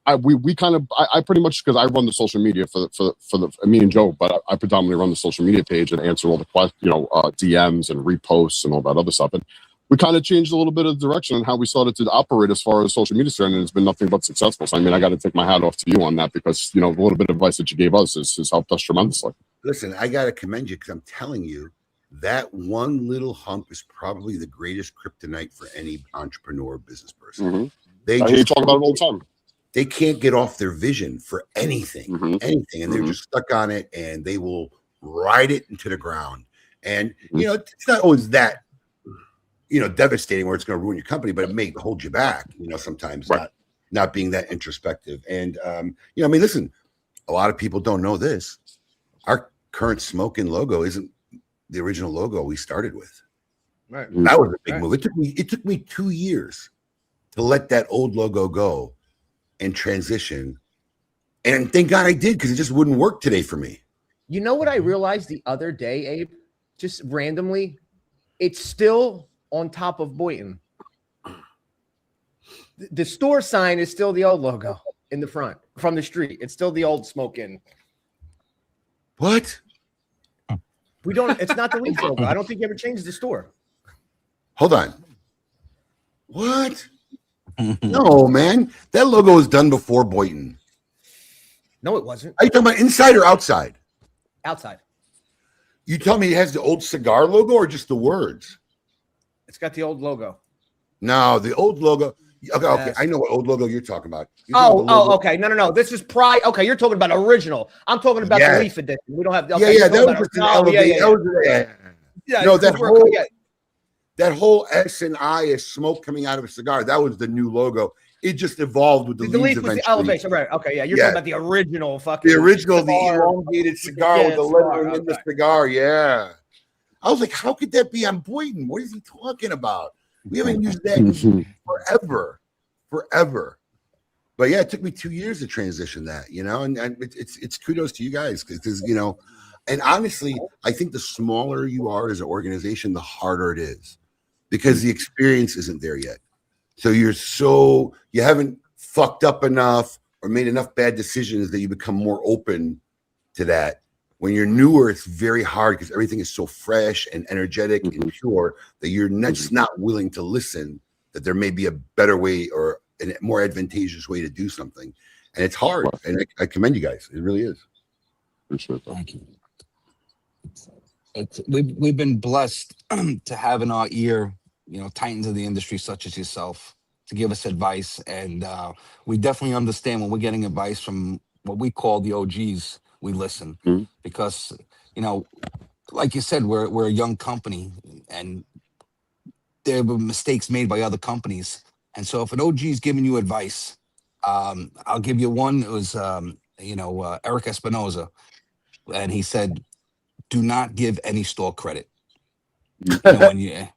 I pretty much, because I run the social media for me and Joe, but I predominantly run the social media page and answer all the DMs and reposts and all that other stuff. And we kind of changed a little bit of direction on how we started to operate as far as social media is concerned, and it's been nothing but successful. So I mean, I got to take my hat off to you on that because, you know, the little bit of advice that you gave us has helped us tremendously. Listen, I got to commend you because I'm telling you, that one little hump is probably the greatest kryptonite for any entrepreneur or business person. They just talk about it all the time. They can't get off their vision for anything, and they're just stuck on it, and they will ride it into the ground. And you know, it's not always that, you know, devastating where it's going to ruin your company, but it may hold you back. You know, sometimes not being that introspective. And you know, I mean, listen, a lot of people don't know this. Our current smoking logo isn't the original logo we started with. Right. That was a big move. It took me 2 years to let that old logo go and transition. And thank God I did, because it just wouldn't work today for me. You know what I realized the other day, Abe? Just randomly, it's still on top of Boynton. The store sign is still the old logo in the front from the street. It's still the old smoking. What? We don't. It's not the Leaf logo. I don't think you ever changed the store. Hold on. What? No, man. That logo was done before Boynton. No, it wasn't. Are you talking about inside or outside? Outside. You tell me it has the old cigar logo or just the words? It's got the old logo. No, the old logo. Okay, yes. I know what old logo you're talking about. Okay. No. This is pride. Okay, you're talking about original. I'm talking about the Leaf edition. We don't have. Okay, that was just an elevation. No, that whole S and I is smoke coming out of a cigar. That was the new logo. It just evolved with the Leaf was the elevation, right? Okay, yeah, you're talking about the original fucking. The original, the elongated cigar with the lettering in the cigar. Yeah, I was like, how could that be on Boynton? What is he talking about? We haven't used that in forever. But yeah, it took me 2 years to transition that, you know, and it's kudos to you guys because, you know, and honestly, I think the smaller you are as an organization, the harder it is because the experience isn't there yet. So you haven't fucked up enough or made enough bad decisions that you become more open to that. When you're newer, it's very hard because everything is so fresh and energetic and pure that you're just not willing to listen that there may be a better way or a more advantageous way to do something. And it's hard. And I commend you guys. It really is. Thank you. We've been blessed to have in our ear, you know, titans of the industry such as yourself to give us advice. And we definitely understand when we're getting advice from what we call the OGs. We listen because, you know, like you said, we're a young company and there were mistakes made by other companies. And so if an OG is giving you advice, I'll give you one. It was, Eric Espinoza. And he said, do not give any store credit. You know,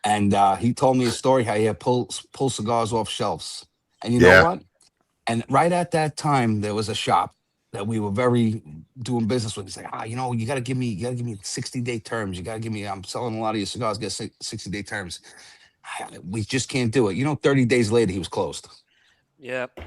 And he told me a story how he had pull cigars off shelves. And you know what? And right at that time, there was a shop that we were very doing business with. He's like, you know, you gotta give me 60-day terms. You gotta give me. I'm selling a lot of your cigars. Get 60-day terms. We just can't do it. You know, 30 days later, he was closed. Yep.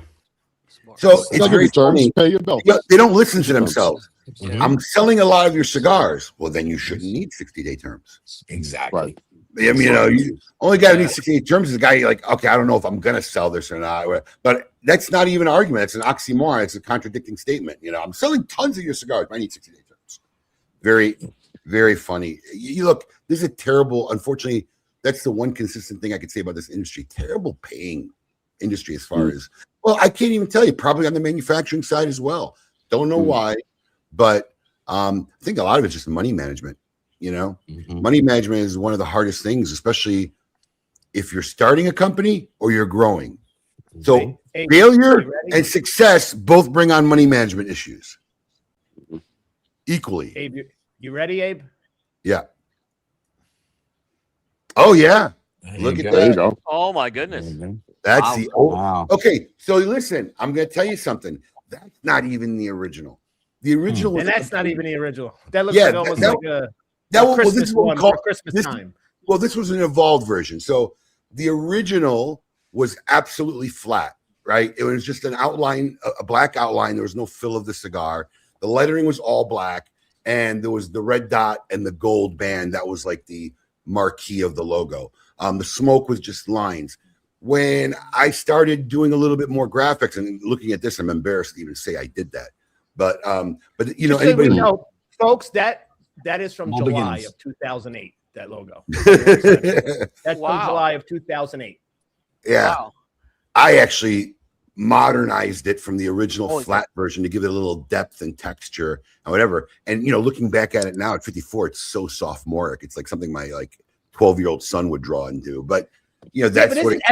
So it's very funny. Pay your bill. They don't listen to themselves. Mhm. I'm selling a lot of your cigars. Well, then you shouldn't need 60-day terms. Exactly. Right. I mean, you know, you only guy who needs 60-day terms is the guy you're like, okay, I don't know if I'm going to sell this or not. But that's not even an argument. It's an oxymoron. It's a contradicting statement. You know, I'm selling tons of your cigars. I need 60-day terms. Very, very funny. You look, this is a terrible, unfortunately, that's the one consistent thing I could say about this industry. Terrible paying industry as far as, well, I can't even tell you, probably on the manufacturing side as well. Don't know why, but I think a lot of it's just money management. You know, money management is one of the hardest things, especially if you're starting a company or you're growing. So failure and success both bring on money management issues equally. Abe, you ready, Abe? Yeah. Oh, yeah. Look at that. There you go. Oh my goodness. That's the old. Wow. Okay, so listen, I'm going to tell you something. That's not even the original. The original was And that's not even the original. That looks Yeah, like almost like a well, Christmas this is what we one call for Christmas time. Well, this was an evolved version. So the original was absolutely flat, right? It was just an outline, a black outline. There was no fill of the cigar. The lettering was all black, and there was the red dot and the gold band. That was like the marquee of the logo. The smoke was just lines. When I started doing a little bit more graphics and looking at this, I'm embarrassed to even say I did that. But you know, anybody know, folks, that is from All July begins. of 2008. That logo. That's Wow. from July of 2008. Yeah. Wow. I actually modernized it from the original Holy flat version to give it a little depth and texture and whatever. And, you know, looking back at it now at 54, it's so sophomoric. It's like something my 12-year-old son would draw and do. But, you know, that's but what isn't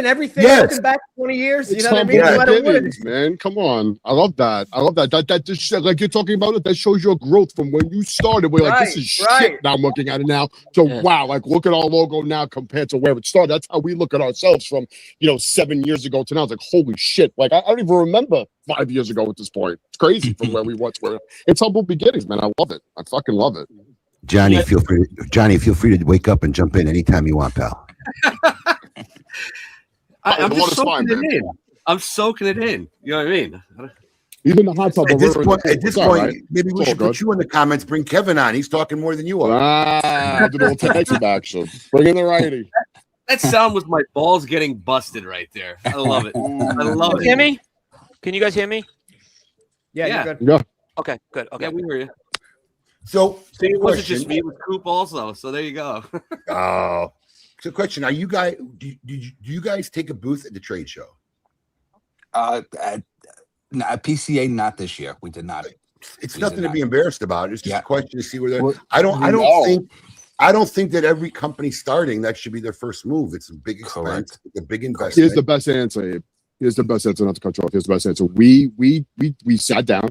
everything Yes. looking back 20 years? You It's know what I mean? humble No matter what it beginnings, is. man. Come on. I love that. That just like you're talking about it, that shows your growth from when you started. We're like, this is Right. shit. Now I'm looking at it now. So wow, like look at our logo now compared to where it started. That's how we look at ourselves from 7 years ago to now. It's like, holy shit. Like I don't even remember 5 years ago at this point. It's crazy from where we once were. It's humble beginnings, man. I love it. I fucking love it. Johnny, feel free to wake up and jump in anytime you want, pal. I'm the just water's fine, soaking it man. in. I'm soaking it in. You know what I mean? Even the hot tub. At this point, right? maybe we It's all should put good. you in the comments. Bring Kevin on. He's talking more than you are. I'll do a little texting action. Bring in the righty. That sound was my balls getting busted right there. I love it. I love Can you hear it. me? Can you guys hear me? Yeah, Yeah. you're good. Yeah. Okay, good. Okay. Yeah, we hear you. So, See, it wasn't question. just me with Coop also. So there you go. So question: Are you guys? Do you guys take a booth at the trade show? At PCA, not this year. We did not. It's We nothing did to not. be embarrassed about. It's just Yeah. a question to see where they're. Well, I don't no. think that every company starting that should be their first move. It's a big expense. Correct. It's a big investment. Here's the best answer, Abe. Here's the best answer, not to cut you off. Here's the best answer. We sat down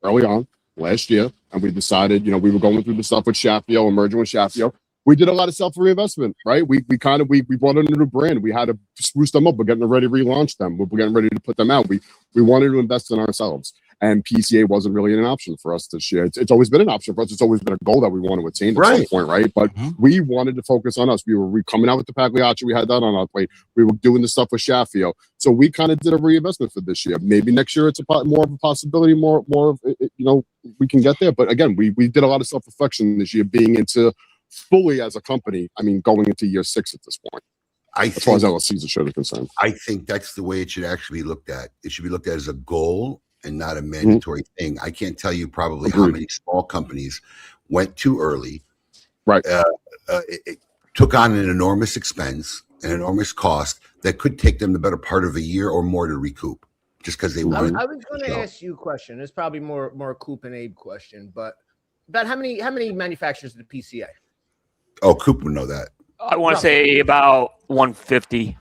early on last year and we decided, we were going through the stuff with Shafio and merging with Shafio. We did a lot of self-reinvestment, right? We brought in a new brand. We had to spruce them up. We're getting ready to relaunch them. We're getting ready to put them out. We wanted to invest in ourselves. And PCA wasn't really an option for us this year. It's always been an option for us. It's always been a goal that we want to attain at some point, right? But we wanted to focus on us. We were coming out with the Pagliacci. We had that on our plate. We were doing the stuff with Shafio. So we kind of did a reinvestment for this year. Maybe next year it's more of a possibility, more of we can get there. But again, we did a lot of self-reflection this year, being into fully as a company. I mean, going into year 6 at this point. As far as LLCs are concerned. I think that's the way it should actually be looked at. It should be looked at as a goal and not a mandatory thing. I can't tell you probably how many small companies went too early, right? It took on an enormous expense, an enormous cost that could take them the better part of a year or more to recoup, just because they wanted. I was going to ask you a question. It's probably more a Coop and Abe question, but about how many manufacturers did the PCA? Oh, Coop would know that. I want to say about 150.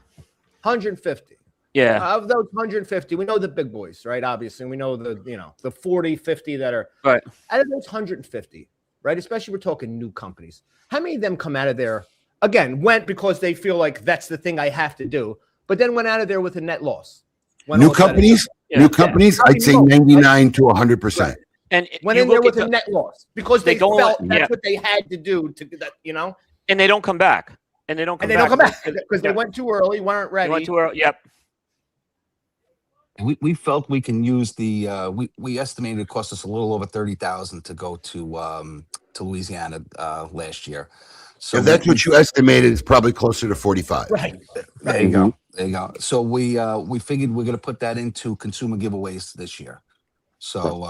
150. Yeah. Of those 150, we know the big boys, right? Obviously, we know the 40, 50 that are right. Out of those 150, right? Especially we're talking new companies. How many of them come out of there again, went because they feel like that's the thing I have to do, but then went out of there with a net loss. New companies, I'd say 99 to 100%. And went in there with a net loss because they felt that's what they had to do to that, And they don't come back. And they don't come back because they went too early, weren't ready. They went too early. Yep. We felt we can use the we estimated it cost us a little over $30,000 to go to Louisiana last year. So if that's what you estimated, it's probably closer to 45. Right. There you go. There you go. So we figured we're going to put that into consumer giveaways this year. So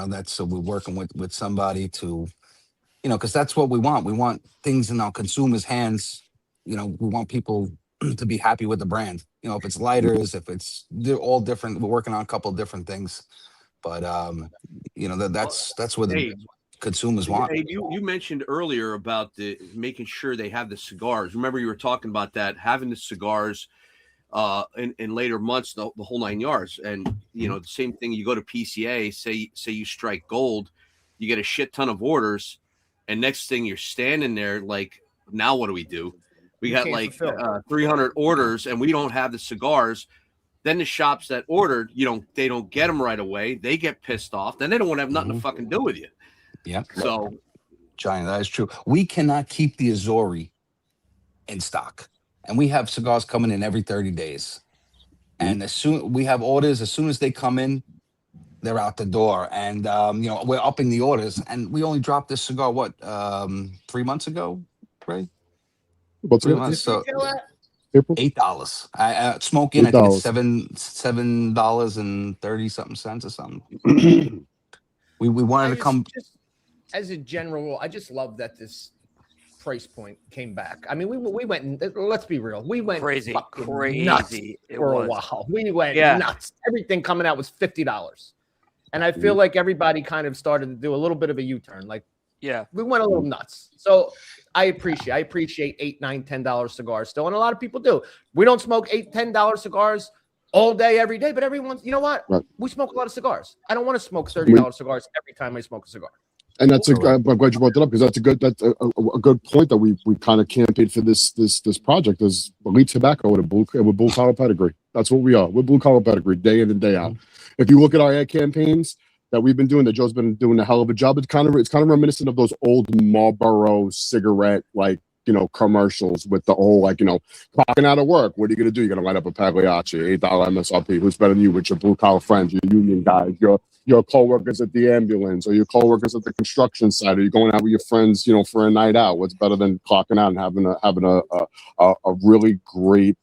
that's so we're working with somebody to, because that's what we want. We want things in our consumers' hands. We want people to be happy with the brand. If it's lighters, they're all different. We're working on a couple of different things, but that's what the consumers want. Hey, you mentioned earlier about making sure they have the cigars. Remember, you were talking about that, having the cigars in later months, the whole 9 yards. And the same thing. You go to PCA, say you strike gold, you get a shit ton of orders, and next thing you're standing there like, now what do we do? We got like 300 orders, and we don't have the cigars. Then the shops that ordered, they don't get them right away. They get pissed off. Then they don't want to have nothing to fucking do with you. Yeah. So, Johnny, that is true. We cannot keep the Azori in stock, and we have cigars coming in every 30 days. And as soon we have orders, as soon as they come in, they're out the door. And we're upping the orders. And we only dropped this cigar 3 months ago, right? What's it? So $8. Smoking, I think it's $7.30 or something. we wanted to come. Just, as a general rule, I just love that this price point came back. I mean, we went. Let's be real. We went crazy nuts for a while. We went nuts. Everything coming out was $50, and I feel like everybody kind of started to do a little bit of a U-turn. Like, we went a little nuts. So I appreciate $8, $9, $10 cigars still, and a lot of people do. We don't smoke $8, $10 cigars all day, every day, but everyone's, we smoke a lot of cigars. I don't want to smoke $30 cigars every time I smoke a cigar. And I'm glad you brought that up, because that's a good point that we kind of campaigned for this project is elite tobacco with blue collar pedigree. That's what we are. We're blue collar pedigree day in and day out. If you look at our ad campaigns that we've been doing, that Joe's been doing a hell of a job. It's kind of reminiscent of those old Marlboro cigarette commercials with the whole clocking out of work. What are you gonna do? You're gonna light up a Pagliacci, $8 MSRP. Who's better than you with your blue collar friends, your union guys, your co-workers at the ambulance, or your co-workers at the construction site, or you're going out with your friends, for a night out. What's better than clocking out and having a really great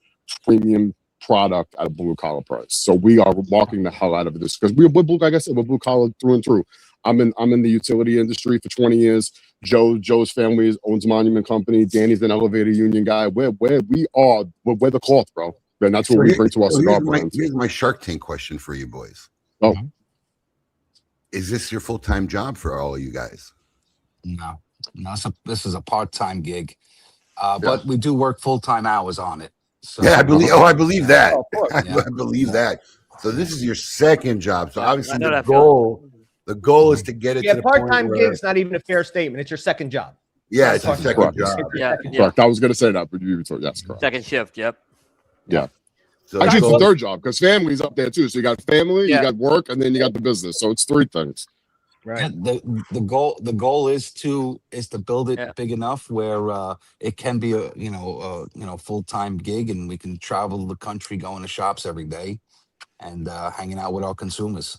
premium product at a blue collar price? So we are marking the hell out of this, because we're blue, like I said, we're blue collar through and through. I'm in the utility industry for 20 years. Joe's family owns Monument Company. Danny's an elevator union guy. We're the cloth, bro. And that's what we bring to our cigar brand. Here's my Shark Tank question for you boys. Oh, is this your full-time job for all of you guys? No. This is a part-time gig, but we do work full-time hours on it. So, I believe that. I Yeah. believe that. So this is your second job. So obviously the goal is to get it to the part-time point where, gig's not even a fair statement. It's your second job. Yeah, it's your second job. Correct. I was going to say that, but yes, correct. Second shift. Yep. Yeah. So Actually, it's the third job, because family's up there too. So you got family, you got work, and then you got the business. So it's three things. Right. The goal is to build it big enough where it can be a full-time gig, and we can travel the country, going to shops every day, and hanging out with our consumers.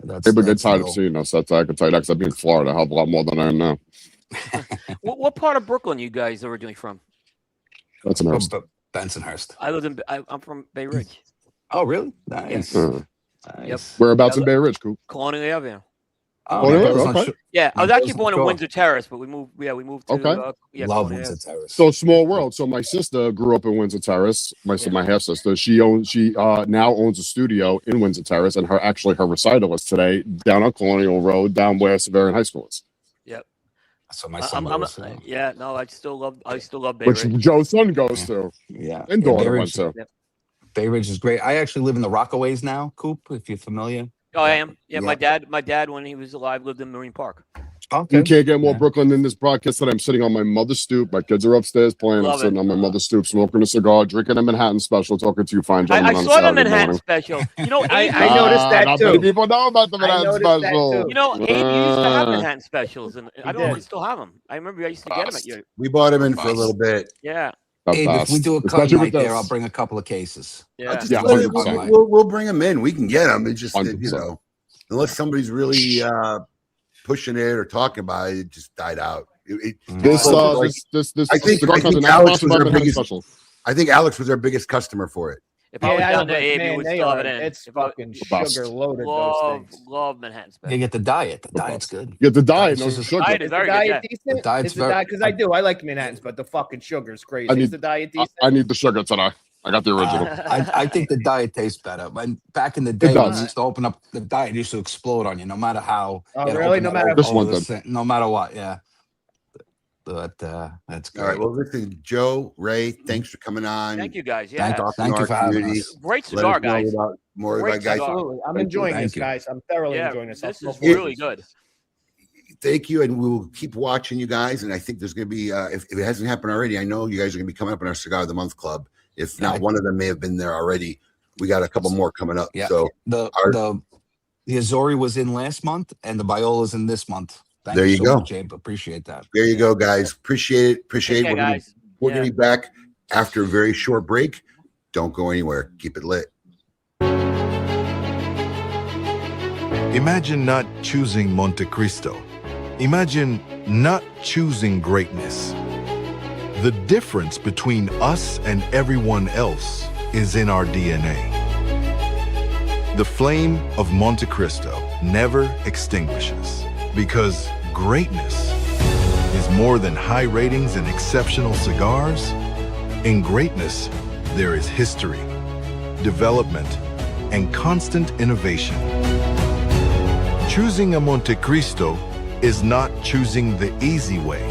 They've been tired of seeing us. That's I can tell you that, because I've been in Florida a hell of a lot more than I am now. What part of Brooklyn you guys are originally from? That's an Bensonhurst. Bensonhurst. I'm from Bay Ridge. Oh, really? Nice. Yep. Whereabouts in Bay Ridge, Coop? Colonial Avenue. Okay. Yeah, I was actually born in Windsor Terrace, but we moved to Love Windsor Terrace. So small world. So my sister grew up in Windsor Terrace. My half sister. She now owns a studio in Windsor Terrace, and her recital is today down on Colonial Road, down where Severian High School is. Yep. So my son I still love Bay Ridge. Which Joe's son goes to. Yeah. And daughter went to. Bay Ridge is great. I actually live in the Rockaways now, Coop, if you're familiar. Oh, I am. Yeah, my dad, when he was alive, lived in Marine Park. Okay. You can't get more Yeah. Brooklyn than this broadcast that I'm sitting on my mother's stoop. My kids are upstairs playing. Love I'm sitting it. on my mother's stoop, smoking a cigar, drinking a Manhattan special, talking to you fine I gentlemen on a saw the Saturday Manhattan morning. special. You know, I Abe, noticed that Not too. many people know about the I Manhattan noticed that special. too. you know, Abe, you used to have Uh, Manhattan specials, and I don't know if you still have them. I remember I used to get them at your. We bought him in for a little bit. Yeah, the Abe, if we best. do a cut Especially with night there, this. I'll bring a couple of cases. yeah. Just Yeah, let it- 100%. we'll bring him in. We can get him. It's just that, 100%. unless somebody's really pushing it or talking about it, it just died out. This This I think cigar Alex not was sponsored by our Manhattan biggest. special. I think Alex was our biggest customer for it. If I was Yeah, down but there, Abe, you man, would they still are. have it in. It's If I- fucking best. sugar loaded. Those things. love Manhattan You special. get the diet. The The diet's best. good. Get the diet, no Diet's just- sugar. Diet is Is the very good. diet Yeah. decent? The diet's Is the diet because I do. I like Manhattans, but the fucking sugar's crazy. I Is need- the diet decent? I need the sugar today. I got the original. I think the diet tastes better. When back in the day, when does. you used to open up, the diet used to explode on you, no matter how. Oh, you had to really? open No it matter- over This one the did. sink, no matter what. Yeah. But that's All right. great. Well, listen, Joe, Ray, thanks for coming on. Thank you guys. Yeah, Thank you for having us. great Let cigar, us know guys. about more Great about guys. cigar. Absolutely. I'm Thank you. enjoying Thank this, you. guys. I'm thoroughly Yeah, enjoying this. this I'll is smoke more. really good. Thank you, and we will keep watching you guys. And I think there's going to be, if it hasn't happened already, I know you guys are going to be coming up in our Cigar of the Month Club. If not, Yeah. one of them may have been there already. We got a couple more coming up. Yeah. So The Azori was in last month, and the Biola's in this month. Thank There you so go. much, Abe. Appreciate that. there you go, guys. Appreciate it. Appreciate Okay, it. guys. We're Yeah. going to be back after a very short break. Don't go anywhere. Keep it lit. Imagine not choosing Monte Cristo. Imagine not choosing greatness. The difference between us and everyone else is in our DNA. The flame of Monte Cristo never extinguishes because greatness is more than high ratings and exceptional cigars. In greatness, there is history, development, and constant innovation. Choosing a Monte Cristo is not choosing the easy way.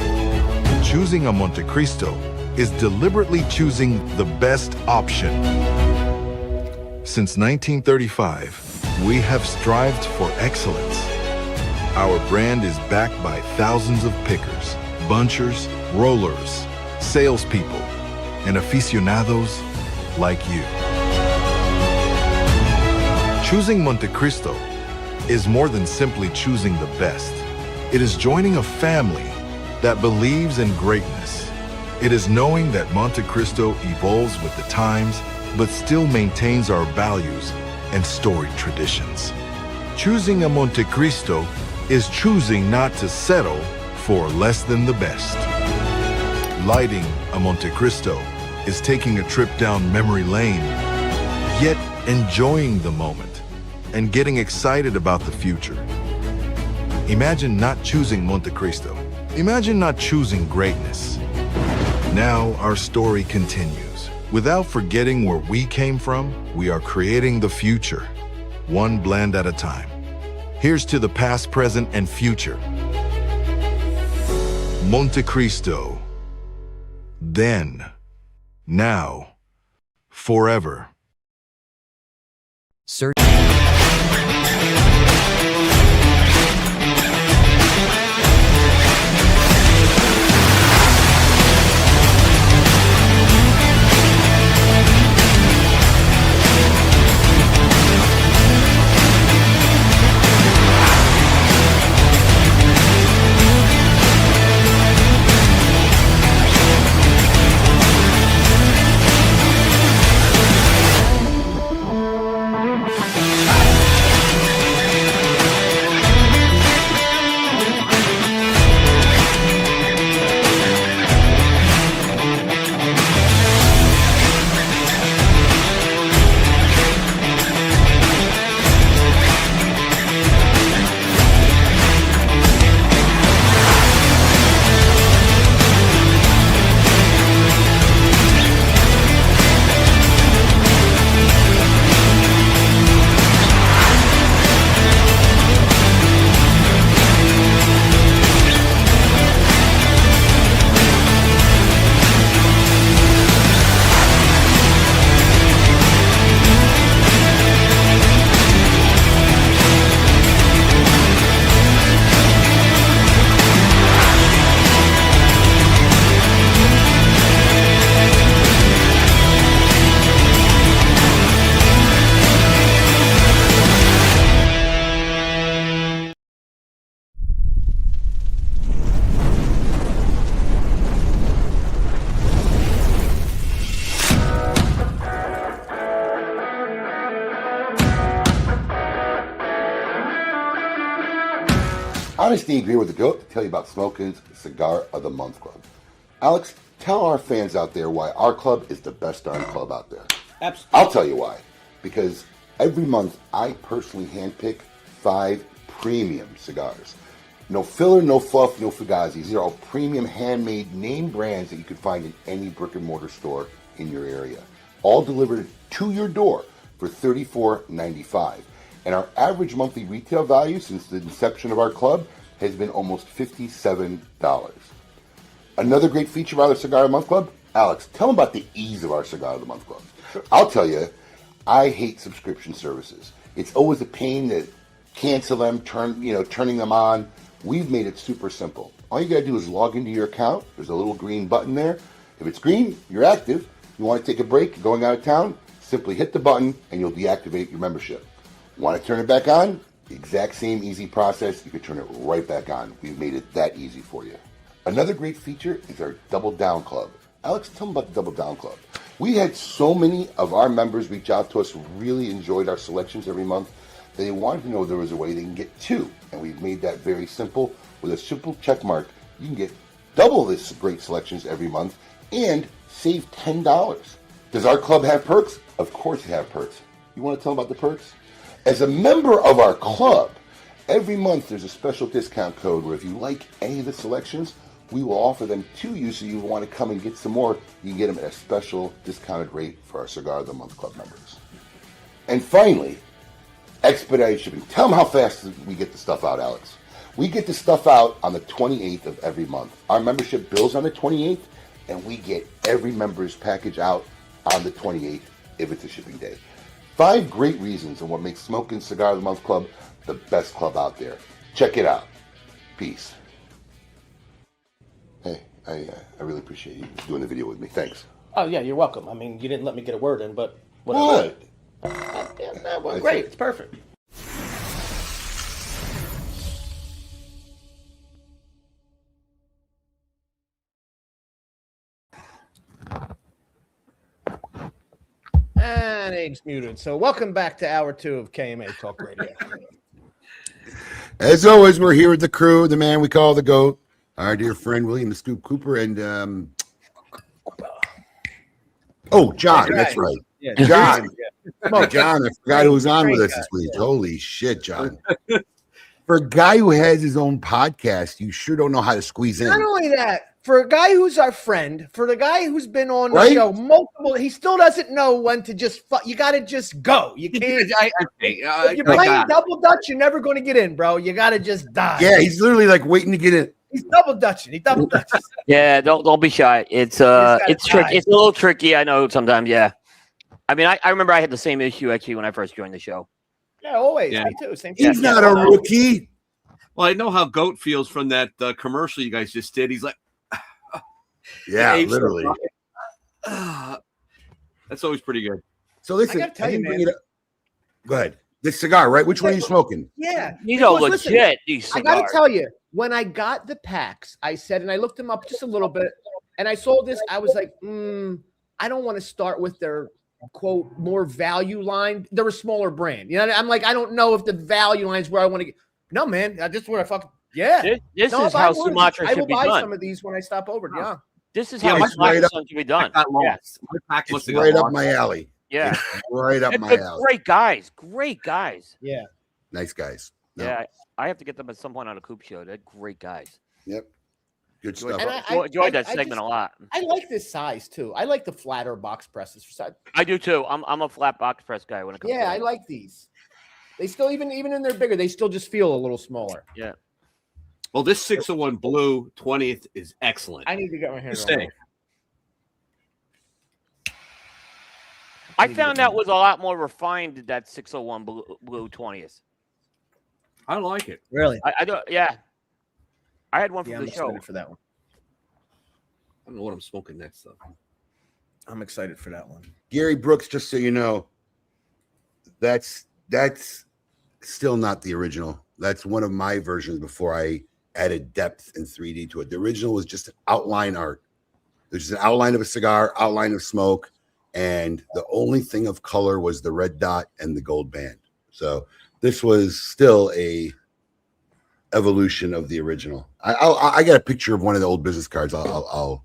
Choosing a Monte Cristo is deliberately choosing the best option. Since 1935, we have strived for excellence. Our brand is backed by thousands of pickers, bunchers, rollers, salespeople, and aficionados like you. Choosing Monte Cristo is more than simply choosing the best. It is joining a family that believes in greatness. It is knowing that Monte Cristo evolves with the times, but still maintains our values and storied traditions. Choosing a Monte Cristo is choosing not to settle for less than the best. Lighting a Monte Cristo is taking a trip down memory lane, yet enjoying the moment and getting excited about the future. Imagine not choosing Monte Cristo. Imagine not choosing greatness. Now our story continues. Without forgetting where we came from, we are creating the future, one blend at a time. Here's to the past, present, and future. Monte Cristo. Then, now, forever. Honest Abe here with the GOAT to tell you about Smokin's Cigar of the Month Club. Alex, tell our fans out there why our club is the best darn club out there. Absolutely. I'll tell you why. Because every month I personally handpick 5 premium cigars. No filler, no fluff, no fugazis. These are all premium handmade name brands that you can find in any brick and mortar store in your area. All delivered to your door for $34.95. And our average monthly retail value since the inception of our club has been almost $57. Another great feature of our Cigar of the Month Club, Alex, tell them about the ease of our Cigar of the Month Club. I'll tell you, I hate subscription services. It's always a pain to cancel them, turning them on. We've made it super simple. All you gotta do is log into your account. There's a little green button there. If it's green, you're active. You want to take a break, you're going out of town, simply hit the button and you'll deactivate your membership. Want to turn it back on? The exact same easy process. You can turn it right back on. We've made it that easy for you. Another great feature is our Double Down Club. Alex, tell them about the Double Down Club. We had so many of our members reach out to us who really enjoyed our selections every month. They wanted to know there was a way they can get 2. And we've made that very simple. With a simple check mark, you can get double this great selections every month and save $10. Does our club have perks? Of course it have perks. You want to tell them about the perks? As a member of our club, every month there's a special discount code where if you like any of the selections, we will offer them to you, so you want to come and get some more, you can get them at a special discounted rate for our Cigar of the Month Club members. And finally, expedited shipping. Tell them how fast we get the stuff out, Alex. We get the stuff out on the 28th of every month. Our membership bills on the 28th, and we get every member's package out on the 28th if it's a shipping day. 5 great reasons on what makes Smokin' Cigar of the Month Club the best club out there. Check it out. Peace. Hey, I really appreciate you doing the video with me. Thanks. Oh, yeah, you're welcome. I mean, you didn't let me get a word in, but whatever. What? Great. It's perfect. And Abe's muted. So welcome back to hour 2 of KMA Talk Radio. As always, we're here with the crew, the man we call the GOAT, our dear friend William the Scoop Cooper, and John, that's right. Yeah, John. Yeah. John, I forgot who was on with us this week. Holy shit, John. For a guy who has his own podcast, you sure don't know how to squeeze in. Not only that, for a guy who's our friend, for the guy who's been on the Right? show multiple, he still doesn't know when to just you got to just go. You can't. If you're playing double dutch, you're never going to get in, bro. You got to just die. Yeah, he's literally like waiting to get in. He's double dutching. He double dutches. Yeah, don't be shy. It's tricky. It's a little tricky. I know sometimes. Yeah, I mean, I remember I had the same issue actually when I first joined the show. Yeah, always. Yeah. Me too. Same thing. He's not a rookie. Well, I know how GOAT feels from that commercial you guys just did. He's like, Yeah, Abe's literally. That's always pretty good. So listen, I gotta tell you, bring man. it up. Go ahead. This cigar, right? Which one are you smoking? Yeah. These are Because listen, legit. These I got cigars. to tell you, when I got the packs, I said, and I looked them up just a little bit, and I saw this. I was like, I don't want to start with their quote more value line. They're a smaller brand. You know, I'm like, I don't know if the value line is where I want to get. No, man, this is where I fucking This No, is if I how would, Sumatra I will should be buy done. some of these when I stop over. Yeah. This is Yeah, how my Sumatra right should be done. Got Yeah. lost. My pack must It's have right got up lost. my alley. Yeah. It's right up my They're alley. great guys. Great guys. Yeah. Nice guys. No. Yeah. I have to get them at some point on a Coop show. They're great guys. Yep. Good Enjoyed, stuff. And enjoyed that I segment just- a lot. I like this size too. I like the flatter box presses for size. I do too. I'm a flat box press guy when it comes to Yeah, that. I like these. They still even in they're bigger, they still just feel a little smaller. Yeah. Well, this 601 Blue 20th is excellent. I need to get my hair Just done. saying. I found that was a lot more refined, that 601 Blue 20th. I like it. Really? I don't, yeah. I had one from Yeah, the I'm show. excited for that one. I don't know what I'm smoking next, though. I'm excited for that one. Gary Brooks, just so you know, that's still not the original. That's one of my versions before I added depth and 3D to it. The original was just outline art. It was just an outline of a cigar, outline of smoke, and the only thing of color was the red dot and the gold band. So this was still a evolution of the original. I got a picture of one of the old business cards. I'll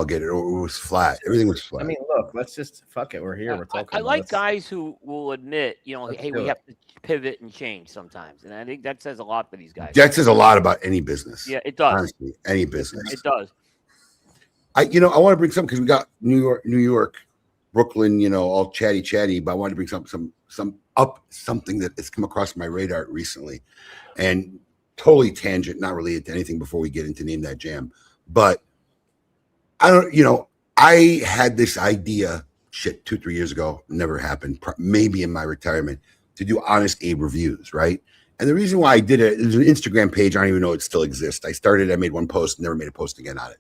get it. It was flat. Everything was flat. I mean, look, let's just fuck it. We're here. We're talking. I about like it. guys who will admit, hey, we do have to pivot and change sometimes, and I think that says a lot for these guys. That says a lot about any business. Yeah, it does. Honestly, any business. It does. I want to bring something because we got New York, Brooklyn, all chatty, but I wanted to bring something that has come across my radar recently, and totally tangent, not related to anything before we get into Name That Jam. But I had this idea 2-3 years ago, never happened, maybe in my retirement, to do Honest Abe reviews, right? And the reason why I did it, there's an Instagram page, I don't even know it still exists. I made one post, never made a post again on it.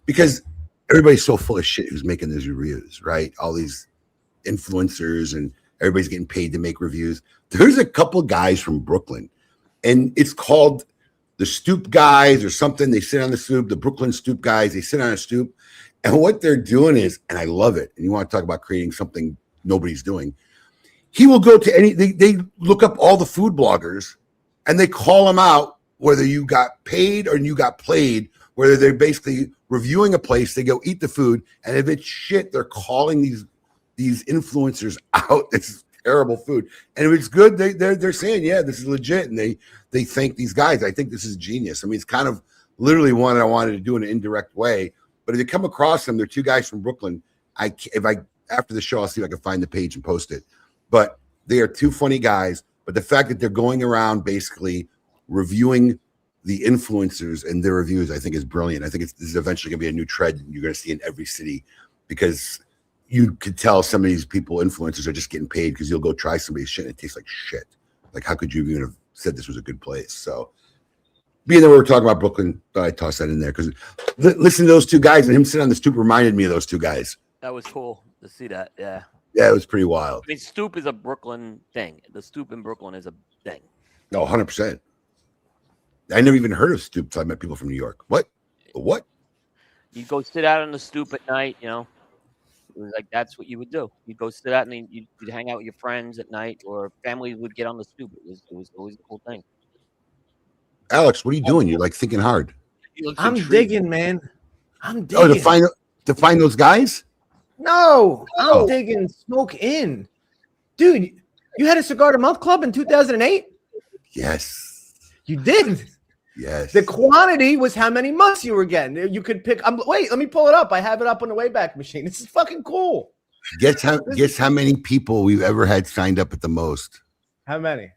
Because everybody's so full of shit who's making these reviews, right? All these influencers and everybody's getting paid to make reviews. There's a couple guys from Brooklyn, and it's called the Stoop Guys or something. They sit on the stoop, the Brooklyn Stoop Guys. They sit on a stoop, and what they're doing is, and I love it, and you want to talk about creating something nobody's doing. He will go to they look up all the food bloggers, and they call them out, whether you got paid or you got played, whether they're basically reviewing a place, they go eat the food, and if it's shit, they're calling these influencers out. It's terrible food, and if it's good, they're saying, yeah, this is legit, and they thank these guys. I think this is genius. I mean, it's kind of literally one I wanted to do in an indirect way. But if you come across them, they're two guys from Brooklyn. After the show, I'll see if I can find the page and post it. But they are two funny guys. But the fact that they're going around basically reviewing the influencers and their reviews, I think is brilliant. I think this is eventually going to be a new trend you're going to see in every city, because you could tell some of these influencers are just getting paid because you'll go try somebody's shit and it tastes like shit. Like, how could you even have said this was a good place? So being that we were talking about Brooklyn, thought I'd toss that in there because listen to those two guys and him sitting on the stoop reminded me of those two guys. That was cool to see that. Yeah. Yeah, it was pretty wild. I mean, stoop is a Brooklyn thing. The stoop in Brooklyn is a thing. No, 100%. I never even heard of stoop until I met people from New York. What? You go sit out on the stoop at night, It was like that's what you would do. You'd go sit out and you'd hang out with your friends at night, or families would get on the stoop. It was always a cool thing. Alex, what are you doing? You're like thinking hard. I'm digging, man. I'm digging. Oh, to find those guys? No, I'm digging Smoke In. Dude, you had a Cigar a Month Club in 2008? Yes. You did? Yes. The quantity was how many months you were getting. You could pick. Wait, let me pull it up. I have it up on the Wayback Machine. This is fucking cool. Guess how many people we've ever had signed up at the most? How many?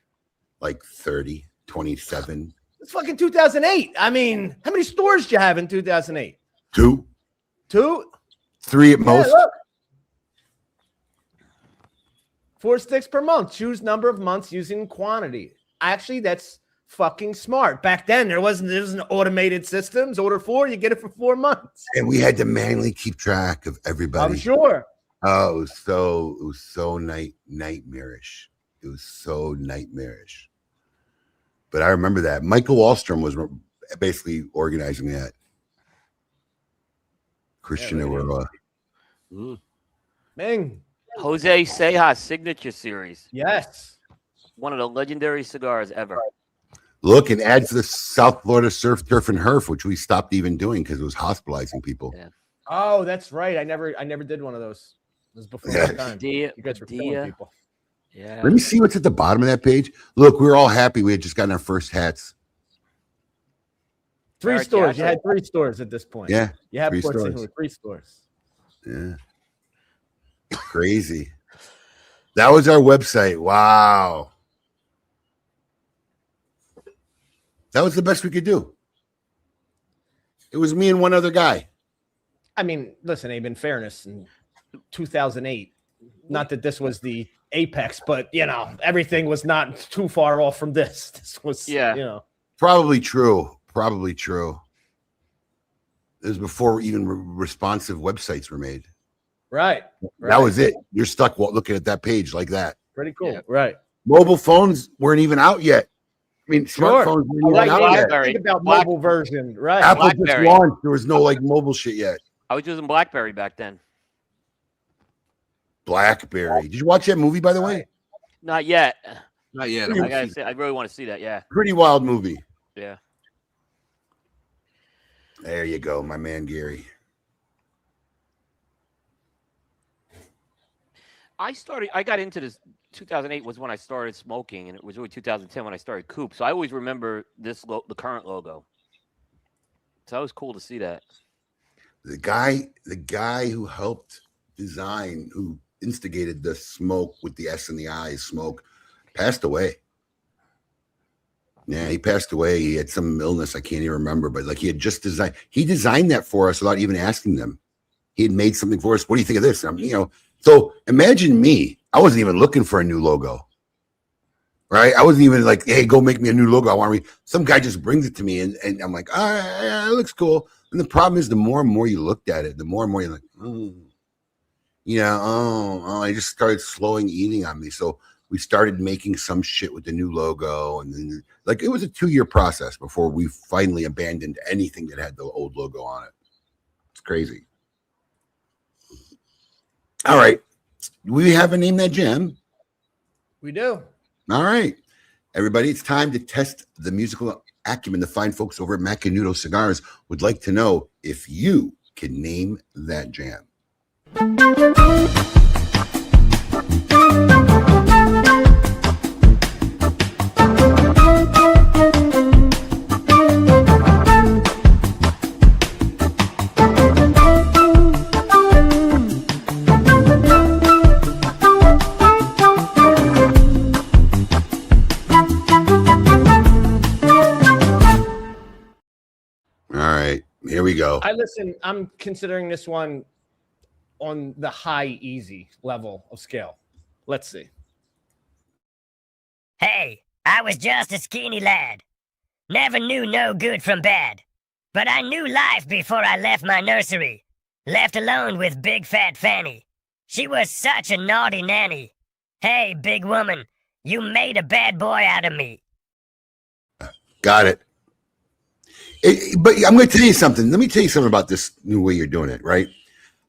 Like 30, 27. It's fucking 2008. I mean, how many stores did you have in 2008? 2. 2? 3 at most. Look. 4 sticks per month. Choose number of months using quantity. Actually, that's fucking smart. Back then, there wasn't automated systems. Order 4, you get it for 4 months. And we had to manually keep track of everybody. I'm sure. Oh, it was so nightmarish. It was so nightmarish. But I remember that. Michael Wallstrom was basically organizing that. Christian Aurora. Ming. Jose Cejas signature series. Yes. One of the legendary cigars ever. Look, it adds to the South Florida Surf, Turf, and Herf, which we stopped even doing because it was hospitalizing people. Yeah. Oh, that's right. I never did one of those. It was before my time. You guys were killing people. Yeah. Let me see what's at the bottom of that page. Look, we were all happy. We had just gotten our first hats. 3 stores. You had 3 stores at this point. Yeah. You had 3 stores. 3 stores. Yeah. Crazy. That was our website. Wow. That was the best we could do. It was me and one other guy. I mean, listen, Abe, in fairness, in 2008, not that this was the apex, but, everything was not too far off from this. This was, Probably true. It was before even responsive websites were made. Right. That was it. You're stuck looking at that page like that. Pretty cool. Yeah. Right. Mobile phones weren't even out yet. I mean, smartphones weren't even out yet. Think about mobile version. Right. Apple just launched. There was no mobile shit yet. I was using BlackBerry back then. BlackBerry. Did you watch that movie, by the way? Not yet. Not yet. Pretty- I gotta say, I really want to see that. Yeah. Pretty wild movie. Yeah. There you go, my man Gary. I got into this 2008 was when I started smoking, and it was really 2010 when I started Coop. So I always remember the current logo. So it was cool to see that. The guy who helped design, who instigated the smoke with the S in the eyes, smoke, passed away. Yeah, he passed away. He had some illness I can't even remember, but like he designed that for us without even asking them. He had made something for us. What do you think of this? So imagine me. I wasn't even looking for a new logo, right? I wasn't even like, hey, go make me a new logo. I want to some guy just brings it to me, and I'm like, all right, yeah, it looks cool. And the problem is, the more and more you looked at it, the more and more you're like, I just started slowing eating on me. So we started making some shit with the new logo, and then like it was a 2-year process before we finally abandoned anything that had the old logo on it. It's crazy. All right. We have a Name That Jam. We do. All right. Everybody, it's time to test the musical acumen. The fine folks over at Macanudo Cigars would like to know if you can name that jam. Here we go. I'm considering this one on the high easy level of scale. Let's see. Hey, I was just a skinny lad. Never knew no good from bad. But I knew life before I left my nursery. Left alone with Big Fat Fanny. She was such a naughty nanny. Hey, big woman, you made a bad boy out of me. Got it. But I'm going to tell you something. Let me tell you something about this new way you're doing it, right?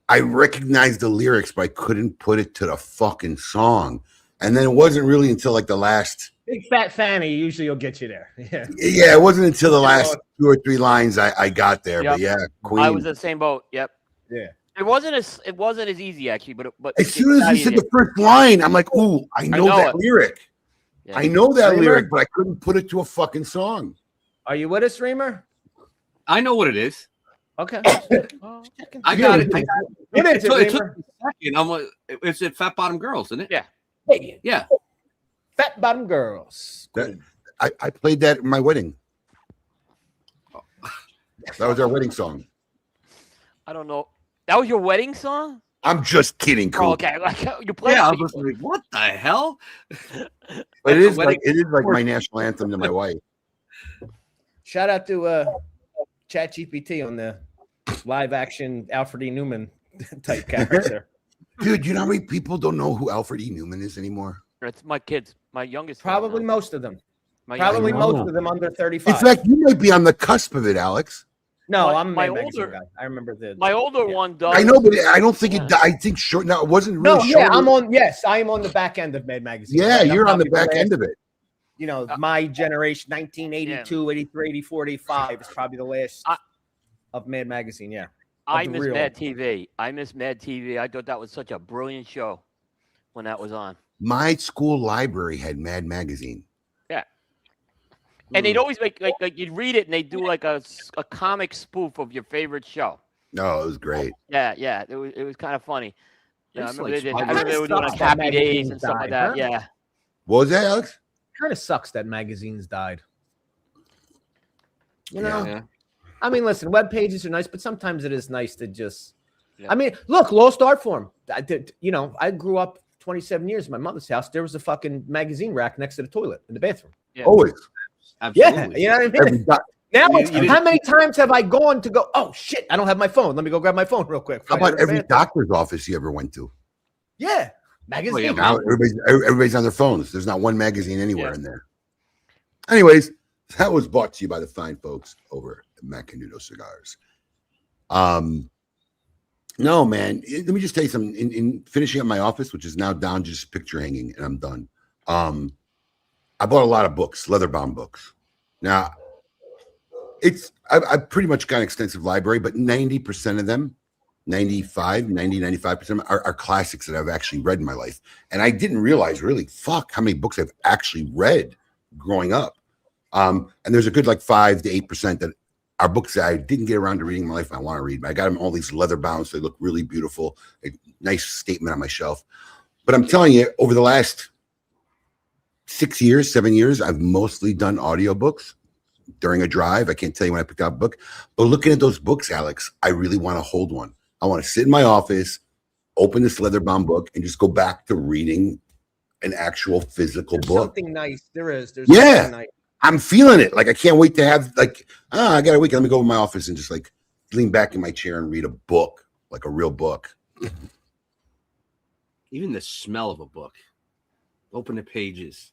I recognized the lyrics, but I couldn't put it to the fucking song. And then it wasn't really until like the last... Big Fat Fanny usually will get you there. Yeah, it wasn't until the last 2 or 3 lines I got there. Yep. But yeah, Queen. I was in the same boat. Yep. Yeah. It wasn't as easy actually, but as soon as you said the first line, I'm like, ooh, I know that lyric. Yeah. I know that lyric, but I couldn't put it to a fucking song. Are you with us, Remer? I know what it is. Okay. I got it. It took a second. It's at Fat Bottom Girls, isn't it? Yeah. Hey. Yeah. Fat Bottom Girls. I played that in my wedding. That was our wedding song. I don't know. That was your wedding song? I'm just kidding, Coop. Oh, okay. You played I was like, what the hell? But it is like my national anthem to my wife. Shout out to ChatGPT on the live action Alfred E. Newman type character. Dude, you know how many people don't know who Alfred E. Newman is anymore? It's my kids, my youngest. Probably most of them. Probably most of them under 35. In fact, you might be on the cusp of it, Alex. No, I'm my older guy. I remember my older one does. I know, but I don't think it. I think short. No, it wasn't really. No, yeah, I'm on. Yes, I am on the back end of Mad Magazine. Yeah, you're on the back end of it. You know, my generation, 1982, 83, 84, 85 is probably the last of Mad Magazine. Yeah. I miss Mad TV. I thought that was such a brilliant show when that was on. My school library had Mad Magazine. Yeah. And they'd always make like you'd read it and they'd do like a comic spoof of your favorite show. No, it was great. Yeah. It was kind of funny. Yeah, I remember they were doing like Happy Happy Days and stuff like that. Huh? Yeah. What was that, Alex? Kind of sucks that magazines died. You know? Yeah. I mean, listen, web pages are nice, but sometimes it is nice to just. Yeah. I mean, look, lost art form. I grew up 27 years in my mother's house. There was a fucking magazine rack next to the toilet in the bathroom. Yeah. Always. Absolutely. Yeah, you know what I mean? Now, how many times have I gone to go, oh, shit, I don't have my phone. Let me go grab my phone real quick. How about every doctor's office you ever went to? Yeah. Magazine. Oh, yeah, now everybody's on their phones. There's not one magazine anywhere in there. Anyways, that was brought to you by the fine folks over at Macanudo Cigars. No, man. Let me just tell you something. In finishing up my office, which is now down just picture hanging, and I'm done. I bought a lot of books, leather-bound books. Now, I've pretty much got an extensive library, but 90% of them, 95% of them are classics that I've actually read in my life. And I didn't realize really, how many books I've actually read growing up. And there's a good like 5 to 8% that are books that I didn't get around to reading in my life and I want to read. But I got them all these leather bound, so they look really beautiful. A nice statement on my shelf. But I'm telling you, over the last 7 years, I've mostly done audiobooks during a drive. I can't tell you when I picked up a book. But looking at those books, Alex, I really want to hold one. I want to sit in my office, open this leather bound book, and just go back to reading an actual physical book. Something nice. There's something nice. I'm feeling it. Like I can't wait to have I got a week. Let me go to my office and just like lean back in my chair and read a book, like a real book. Even the smell of a book. Open the pages.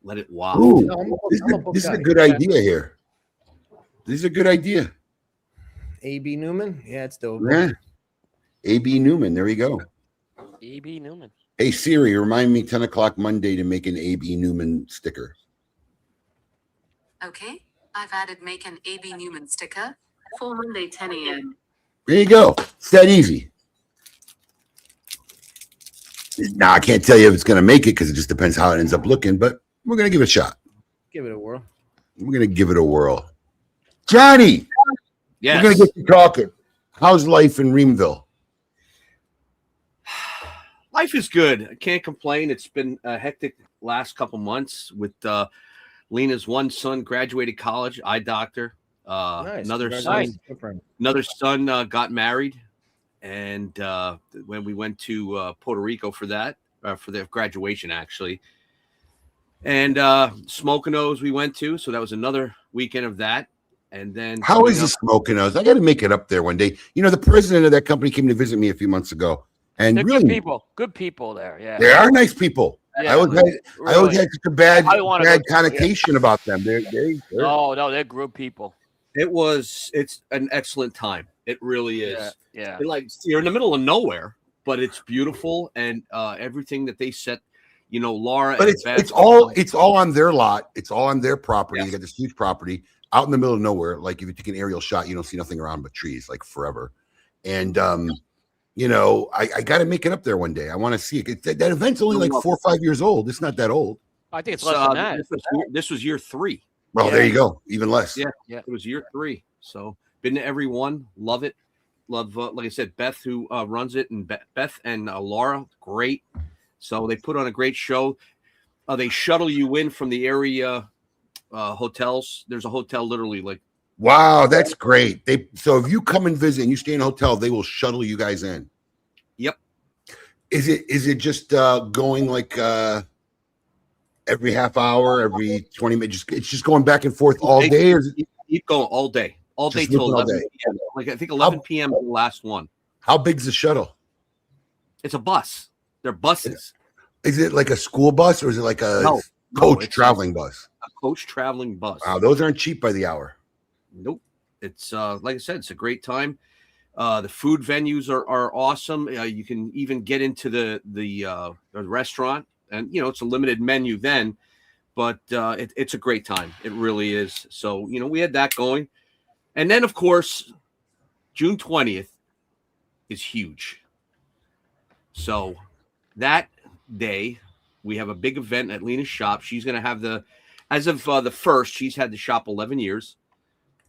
Let it waft. Ooh, this is a good idea here. This is a good idea. A.B. Newman? Yeah, it's dope. Yeah. A.B. Newman. There you go. A.B. Newman. Hey, Siri, remind me 10 o'clock Monday to make an A.B. Newman sticker. Okay. I've added make an A.B. Newman sticker for Monday, 10 a.m. There you go. It's that easy. Now, I can't tell you if it's going to make it because it just depends how it ends up looking, but we're going to give it a shot. Give it a whirl. We're going to give it a whirl. Johnny! Yes. We're going to get you talking. How's life in Reamville? Life is good. I can't complain. It's been a hectic last couple months with Lena's one son graduated college, eye doctor. Nice. Another son got married. And when we went to Puerto Rico for that, for their graduation, actually. And Smokinos we went to. So that was another weekend of that. And then how is the Smokinos? I got to make it up there one day. You know, the president of that company came to visit me a few months ago. And they're really, good people there. Yeah, they are nice people. Yeah, I always had such a bad connotation about them. No, they're good people. It's an excellent time. It really is. Yeah. Like you're in the middle of nowhere, but it's beautiful and everything that they set. You know, Laura. But it's all on their lot. It's all on their property. Yeah. They got this huge property out in the middle of nowhere. Like if you take an aerial shot, you don't see nothing around but trees, like forever. And you know, I got to make it up there one day. I want to see it. That event's only like 4 or 5 years old. It's not that old. I think it's less than that. This was year 3. Well, there you go. Even less. Yeah. It was year 3. So been to every one. Love it. Love, like I said, Beth, who runs it, and Beth and Laura, great. So they put on a great show. They shuttle you in from the area hotels. There's a hotel literally like. Wow, that's great. So if you come and visit and you stay in a hotel, they will shuttle you guys in. Yep. Is it just going like every half hour, every 20 minutes? It's just going back and forth all day, or keep going all day till 11 p.m. Like I think 11 p.m. is the last one. How big's the shuttle? It's a bus. They're buses. Is it like a school bus or is it like a coach traveling bus? A coach traveling bus. Wow, those aren't cheap by the hour. Nope. It's like I said, it's a great time. The food venues are awesome. You can even get into the restaurant, and you know it's a limited menu then, but it's a great time. It really is. So you know we had that going, and then of course June 20th is huge. So that day we have a big event at Lena's shop. She's going to have as of the 1st, she's had the shop 11 years.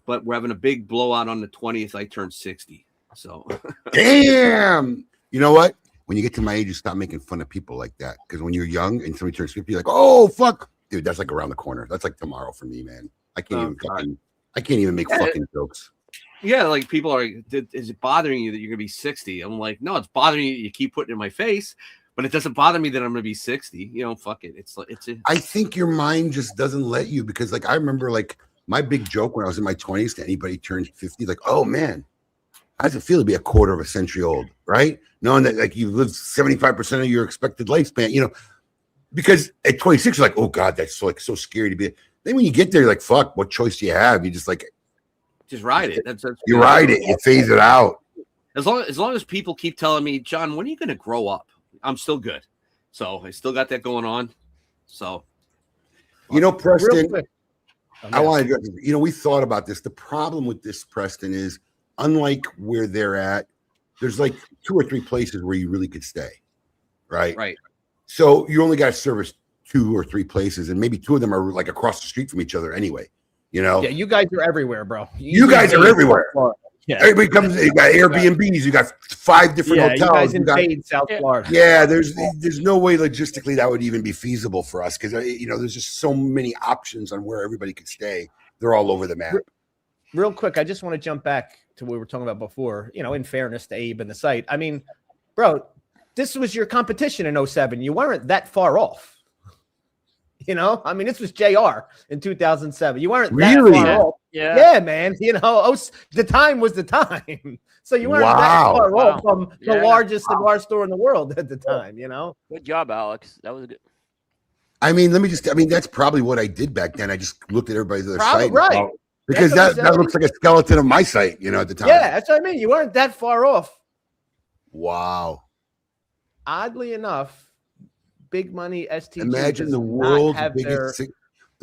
But we're having a big blowout on the 20th. I turned 60. So damn. You know what? When you get to my age, you stop making fun of people like that. Because when you're young and somebody turns 50, you're like, oh fuck. Dude, that's like around the corner. That's like tomorrow for me, man. I can't even make fucking jokes. Yeah, like people are like, is it bothering you that you're gonna be 60? I'm like, no, it's bothering you. You keep putting it in my face, but it doesn't bother me that I'm gonna be 60. You know, fuck it. I think your mind just doesn't let you, because like I remember like my big joke when I was in my 20s to anybody turned 50, like, oh man, how does it feel to be a quarter of a century old, right? Knowing that like you lived 75% of your expected lifespan, you know, because at 26, you're like, oh God, that's so scary to be. Then when you get there, you're like, fuck, what choice do you have? You just like, just ride it. You ride it, you phase it out. As long as people keep telling me, John, when are you going to grow up? I'm still good. So I still got that going on. So You know, Preston, Real quick. I want to, we thought about this. The problem with this, Preston, is unlike where they're at, there's like 2 or 3 places where you really could stay, right? Right. So you only got to service 2 or 3 places, and maybe 2 of them are like across the street from each other anyway. Yeah, you guys are everywhere, bro. You guys are everywhere. Yeah. Everybody comes. You got Airbnbs. You got 5 different hotels. You guys invade South Florida. Yeah, there's no way logistically that would even be feasible for us because there's just so many options on where everybody could stay. They're all over the map. Real quick, I just want to jump back to what we were talking about before. In fairness to Abe and the site. I mean, bro, this was your competition in 07. You weren't that far off. I mean, this was JR in 2007. You weren't that far off. Yeah, man. The time was the time. So you weren't that far off from the largest cigar store in the world at the time, Good job, Alex. That was good. I mean, that's probably what I did back then. I just looked at everybody's other site. Right. Because that looks like a skeleton of my site, at the time. Yeah, that's what I mean. You weren't that far off. Wow. Oddly enough, Big Money STG. Imagine the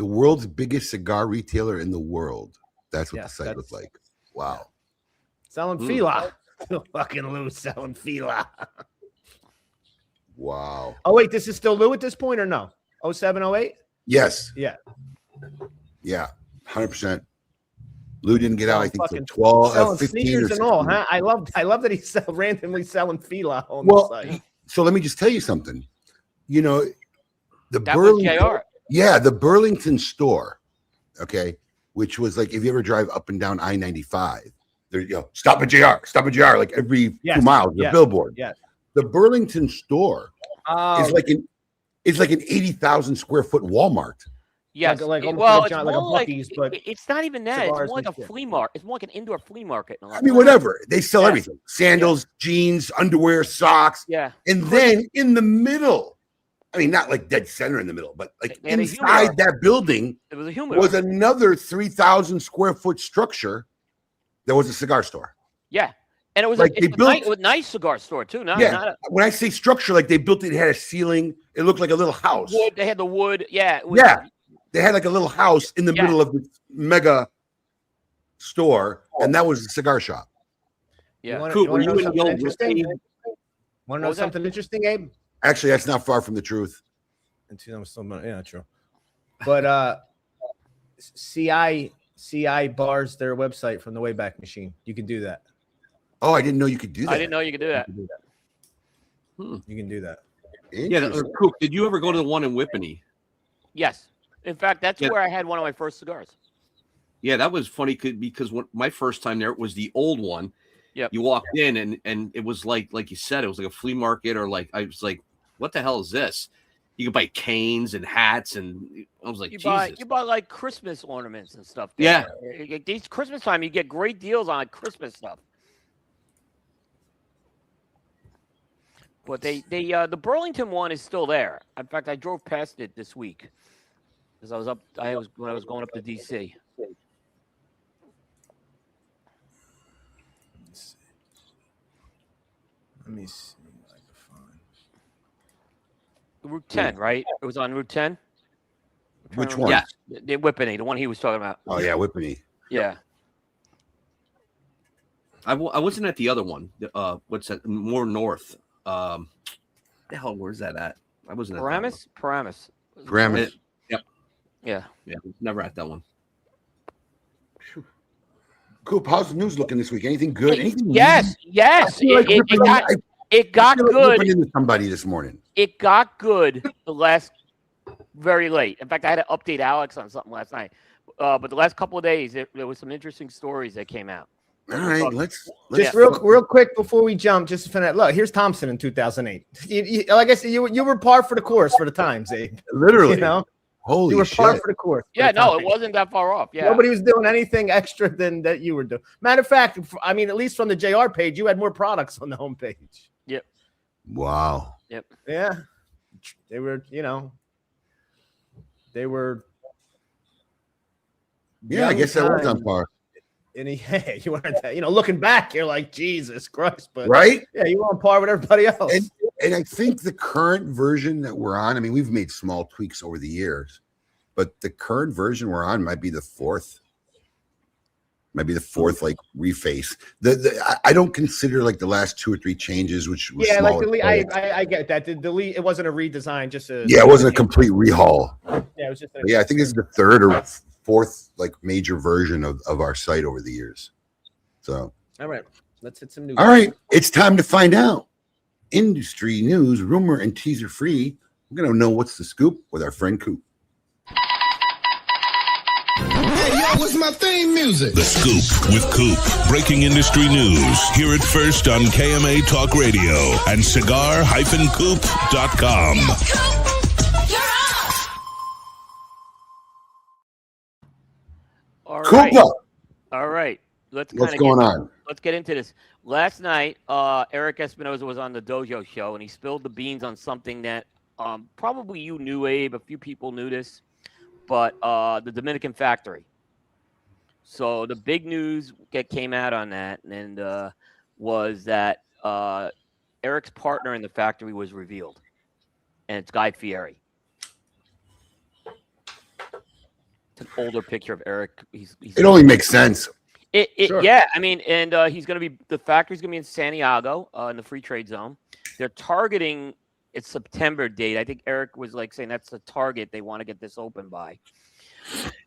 world's biggest cigar retailer in the world. That's what the site looked like. Wow. Selling Fila. Fucking Lou selling Fila. Wow. Oh, wait, this is still Lou at this point or no? 07, 08? Yes. Yeah. Yeah. 100%. Lou didn't get out, I think, fucking 12, 15 sneakers or and all, 16. huh? I love that he's randomly selling Fila on the site. So let me just tell you something. The Burlington, Burlington store, okay, which was like if you ever drive up and down I-95, there stop at JR, like every 2 miles, the billboard. Yes. The Burlington store is like an 80,000 square foot Walmart. Yes. It's like a Buc-ee's, but it's not even that. It's more like a flea market. It's more like an indoor flea market. I mean, whatever. They sell everything: sandals, jeans, underwear, socks. Yeah. And then in the middle, I mean, not like dead center in the middle, but like inside that building, it was a humidor. Was another 3,000 square foot structure. There was a cigar store. Yeah. And it was like a nice cigar store too. When I say structure, like they built it had a ceiling. It looked like a little house. Wood. They had the wood. Yeah. They had like a little house in the middle of the mega store, and that was a cigar shop. Yeah. Want to know something interesting, Abe? Actually, that's not far from the truth. Yeah, true. But CI bars their website from the Wayback Machine. You can do that. Oh, I didn't know you could do that. I didn't know you could do that. You can do that. Yeah. Coop, did you ever go to the one in Whippany? Yes. In fact, that's where I had one of my first cigars. Yeah, that was funny because my first time there was the old one. Yeah. You walked in and it was like you said, it was like a flea market I was like, what the hell is this? You could buy canes and hats, and I was like, Jesus. You buy like Christmas ornaments and stuff. Yeah. These Christmas time, you get great deals on Christmas stuff. But the Burlington one is still there. In fact, I drove past it this week because when I was going up to DC. Let me see. Route 10, right? It was on Route 10. Which one? Yeah, the Whippany, the one he was talking about. Oh yeah, Whippany. Yeah. I wasn't at the other one. What's that? More north. The hell, where's that at? I wasn't at Paramus. Yep. Yeah. Never at that one. Coop, how's the news looking this week? Anything good? Anything? Yes. It got good. Into somebody this morning. It got good the last very late. In fact, I had to update Alex on something last night. But the last couple of days, there was some interesting stories that came out. All right, let's just real quick before we jump, just to finish. Look, here's Thompson in 2008. Like I said, you were par for the course for the times, Abe. Literally, Holy you were par for the course. Yeah, no, it wasn't that far off. Yeah, nobody was doing anything extra than that you were doing. Matter of fact, I mean, at least from the JR page, you had more products on the homepage. Yep. Wow. Yep. Yeah, they were. They were. Yeah, I guess that was on par. And you weren't that. Looking back, you're like, Jesus Christ, but right? Yeah, you were on par with everybody else. And I think the current version that we're on, I mean, we've made small tweaks over the years, but the current version we're on might be the fourth. Might be the fourth like reface. I don't consider like the last 2 or 3 changes, which was like I get that. The delete, it wasn't a redesign, just a it wasn't a complete rehaul. Yeah, it was just I think this is the third or fourth like major version of our site over the years. So all right, let's hit some news. All right, it's time to find out. Industry news, rumor, and teaser free. We're gonna know what's the scoop with our friend Coop. Hey, yo, what's my theme music? The Scoop with Coop. Breaking industry news. Hear it first on KMA Talk Radio and cigar-coop.com. All right. All right. What's going on? Let's get into this. Last night, Eric Espinosa was on the Dojo show, and he spilled the beans on something that probably you knew, Abe. A few people knew this, but the Dominican factory. So the big news that came out on that and was that Eric's partner in the factory was revealed, and it's Guy Fieri. It's an older picture of Eric. It only makes sense. Sure. Yeah, I mean, and he's going to be, the factory's going to be in Santiago in the free trade zone. They're targeting its September date. I think Eric was like saying that's the target they want to get this open by.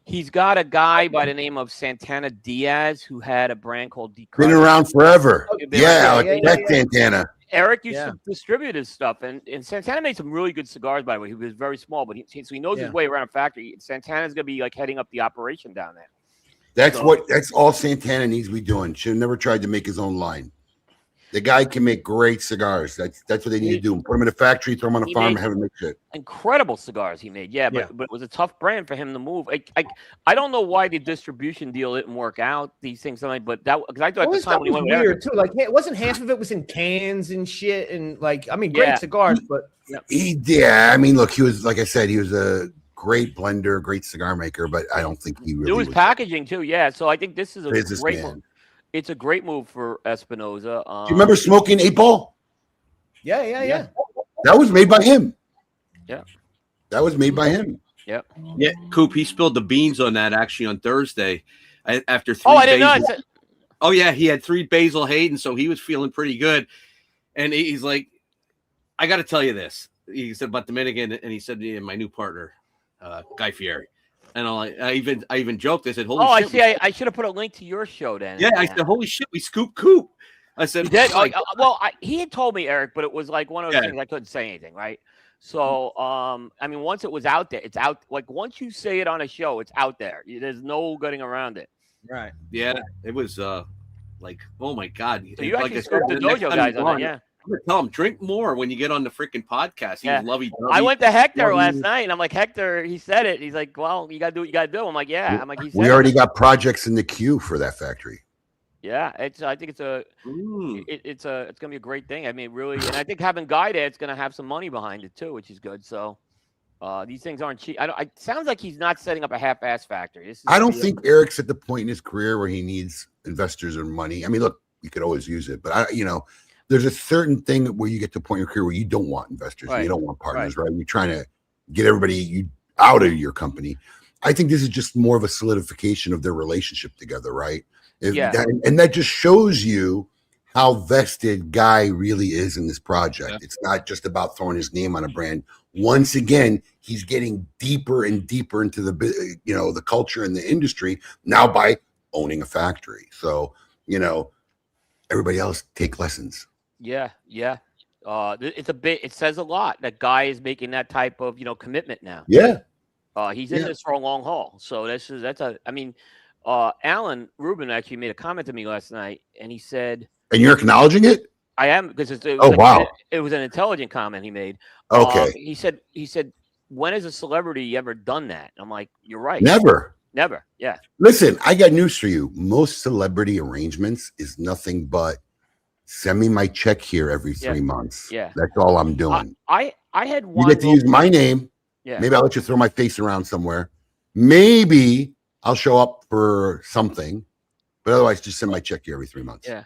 He's got a guy by the name of Santana Diaz who had a brand called Been around forever. That's Santana. Eric used to distribute his stuff, and Santana made some really good cigars, by the way. He was very small, but so he knows his way around a factory. Santana's going to be like heading up the operation down there. That's all Santana needs to be doing. Should have never tried to make his own line. The guy can make great cigars. That's what they need to do. Put him in a factory, throw him on a farm, and have him make shit. Incredible cigars he made. But it was a tough brand for him to move. I don't know why the distribution deal didn't work out. These things, but that because I thought at the time when he went weird too. Like, it wasn't half of it was in cans and shit, and like, I mean, great cigars, but I mean, look, he was, like I said, he was a great blender, great cigar maker, but I don't think he really was packaging too. Yeah, so I think this is a great man. move. It's a great move for Espinosa. Do you remember Smoking 8 Ball? Yeah. That was made by him. Yeah. That was made by him. Yeah. Yeah, Coop, he spilled the beans on that actually on Thursday. After 3 I didn't know. Oh, yeah, he had 3 Basil Hayden, so he was feeling pretty good. And he's like, I got to tell you this. He said about Dominican, and he said, my new partner, Guy Fieri. And I even joked. I said, "Holy shit!" I should have put a link to your show then. Yeah, I said, "Holy shit, we scoop Coop." I said, he had told me, Eric, but it was like one of those things I couldn't say anything, right? So, I mean, once it was out there, it's out. Like once you say it on a show, it's out there. There's no getting around it. Right. Yeah, it was like, oh my god. So you actually scooped the Dojo guys on it, yeah. I'm gonna tell him drink more when you get on the freaking podcast. He was lovey-dovey. I went to Hector last night, and I'm like, Hector, he said it. He's like, well, you gotta do what you gotta do. I'm like, yeah. I'm like, we already got projects in the queue for that factory. Yeah, I think it's gonna be a great thing. I mean, really, and I think having Guy there, it's gonna have some money behind it too, which is good. So these things aren't cheap. It sounds like he's not setting up a half-ass factory. I don't think Eric's at the point in his career where he needs investors or money. I mean, look, you could always use it, but there's a certain thing where you get to a point in your career where you don't want investors, you don't want partners, right? You're trying to get everybody out of your company. I think this is just more of a solidification of their relationship together, right? And that just shows you how vested Guy really is in this project. Yeah. It's not just about throwing his name on a brand. Once again, he's getting deeper and deeper into the culture and the industry now by owning a factory. So, everybody else take lessons. Yeah. It says a lot that Guy is making that type of, commitment now. Yeah. He's in this for a long haul. So Alan Rubin actually made a comment to me last night, and he said, and you're acknowledging it? I am, because wow. It was an intelligent comment he made. Okay. He said, when has a celebrity ever done that? I'm like, you're right. Never. Yeah. Listen, I got news for you. Most celebrity arrangements is nothing but send me my check here every 3 months. Yeah. That's all I'm doing. I had one. You get to use my name. Yeah. Maybe I'll let you throw my face around somewhere. Maybe I'll show up for something, but otherwise just send my check here every 3 months. Yeah.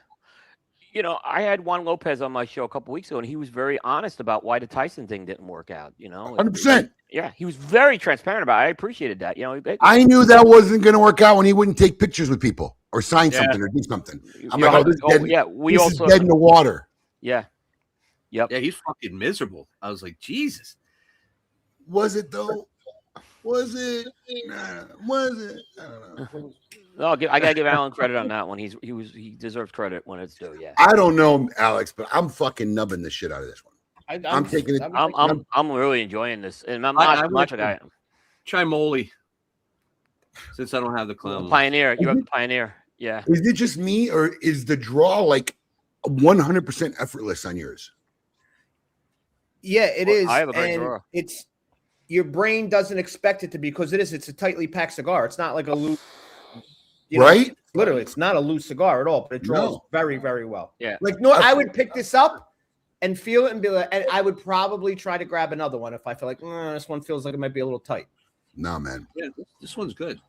You know, I had Juan Lopez on my show a couple weeks ago, and he was very honest about why the Tyson thing didn't work out. You know, 100%. Yeah, he was very transparent about it. I appreciated that. You know, I knew that wasn't going to work out when he wouldn't take pictures with people or sign something or do something. I'm like, this is dead in the water. Yeah. Yep. Yeah, he's fucking miserable. I was like, Jesus. Was it though? Was it? Was it? I don't know. No, I gotta give Alan credit on that one. He deserves credit when it's due. Yeah. I don't know, Alex, but I'm fucking nubbing the shit out of this one. I'm taking it. I'm really enjoying this, and I'm not much of a guy. Chimoli. Since I don't have the clown. Pioneer, you have the Pioneer. Yeah. Is it just me, or is the draw like 100% effortless on yours? Yeah, it is. I have a great drawer. It's your brain doesn't expect it to be because it's a tightly packed cigar. It's not like a loose, right? Literally, it's not a loose cigar at all, but it draws very, very well. Yeah. Like I would pick this up and feel it and be like, and I would probably try to grab another one if I feel like this one feels like it might be a little tight. No, man. Yeah, this one's good.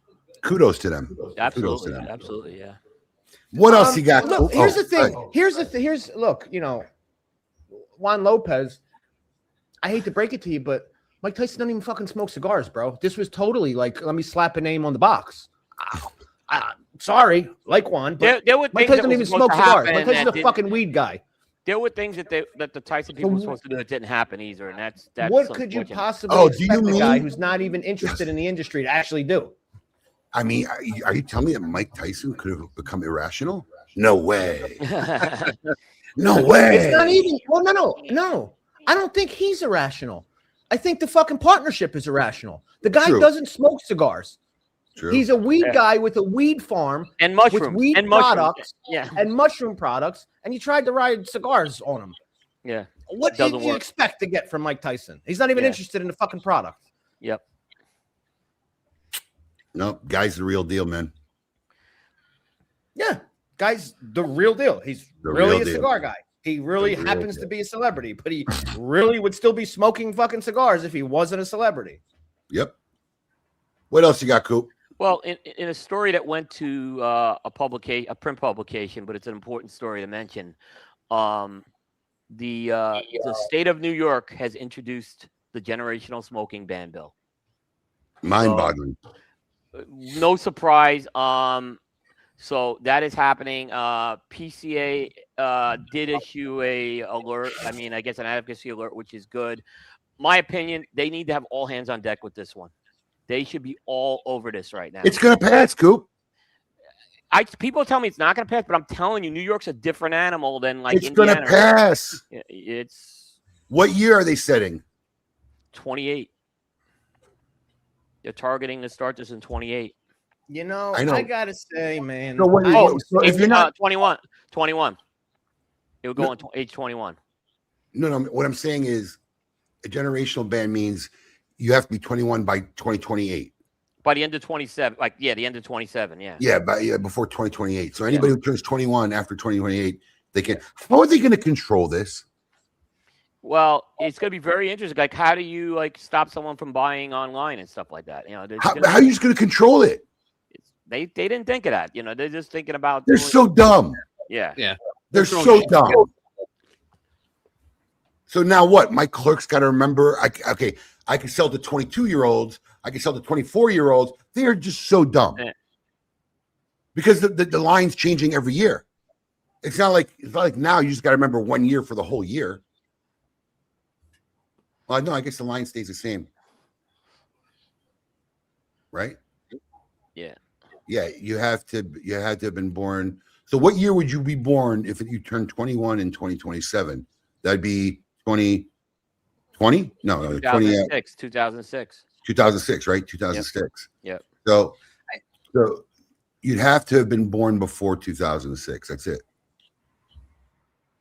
Kudos to them. Absolutely, absolutely, yeah. What else you got? Look, here's the thing. Here's look. You know, Juan Lopez. I hate to break it to you, but Mike Tyson doesn't even fucking smoke cigars, bro. This was totally like, let me slap a name on the box. Sorry, like Juan, but there were Mike Tyson doesn't even smoke cigars. Mike Tyson's a fucking weed guy. There were things that the Tyson people were supposed to do that didn't happen either, and that's what could you possibly expect a guy who's not even interested in the industry to actually do? I mean, are you telling me that Mike Tyson could have become irrational? No way. No way. It's not even. Well, no. I don't think he's irrational. I think the fucking partnership is irrational. The guy doesn't smoke cigars. True. He's a weed guy with a weed farm and mushrooms with weed and products, yeah, and mushroom products, and you tried to ride cigars on him. Yeah. What did you expect to get from Mike Tyson? He's not even interested in the fucking product. Yep. No, guy's the real deal, man. Yeah, guy's the real deal. He's really a cigar guy. He really happens to be a celebrity, but he really would still be smoking fucking cigars if he wasn't a celebrity. Yep. What else you got, Coop? Well, in a story that went to a print publication, but it's an important story to mention. The state of New York has introduced the generational smoking ban bill. Mind-boggling. No surprise. So that is happening. PCA did issue a alert. I mean, I guess an advocacy alert, which is good. My opinion, they need to have all hands on deck with this one. They should be all over this right now. It's going to pass, Coop. People tell me it's not going to pass, but I'm telling you, New York's a different animal than like it's going to pass. It's what year are they setting? 28. They're targeting to start this in 28. You know, I gotta say, man. So if you're not 21, it would go on age 21. No. What I'm saying is, a generational ban means you have to be 21 by 2028. By the end of 27, the end of 27, yeah. Yeah, before 2028. So anybody who turns 21 after 2028, they can. How are they going to control this? Well, it's going to be very interesting. Like, how do you stop someone from buying online and stuff like that? You know, how are you just going to control it? They didn't think of that. You know, they're just thinking about. They're so dumb. Yeah. They're so dumb. So now what? My clerk's got to remember. I can sell to 22-year-olds. I can sell to 24-year-olds. They are just so dumb. Because the line's changing every year. It's not like now you just got to remember 1 year for the whole year. Well, no, I guess the line stays the same. Right? Yeah. Yeah, you had to have been born. So what year would you be born if you turned 21 in 2027? That'd be 2020? No, 2006. 2006. 2006, right? 2006. Yep. So you'd have to have been born before 2006. That's it.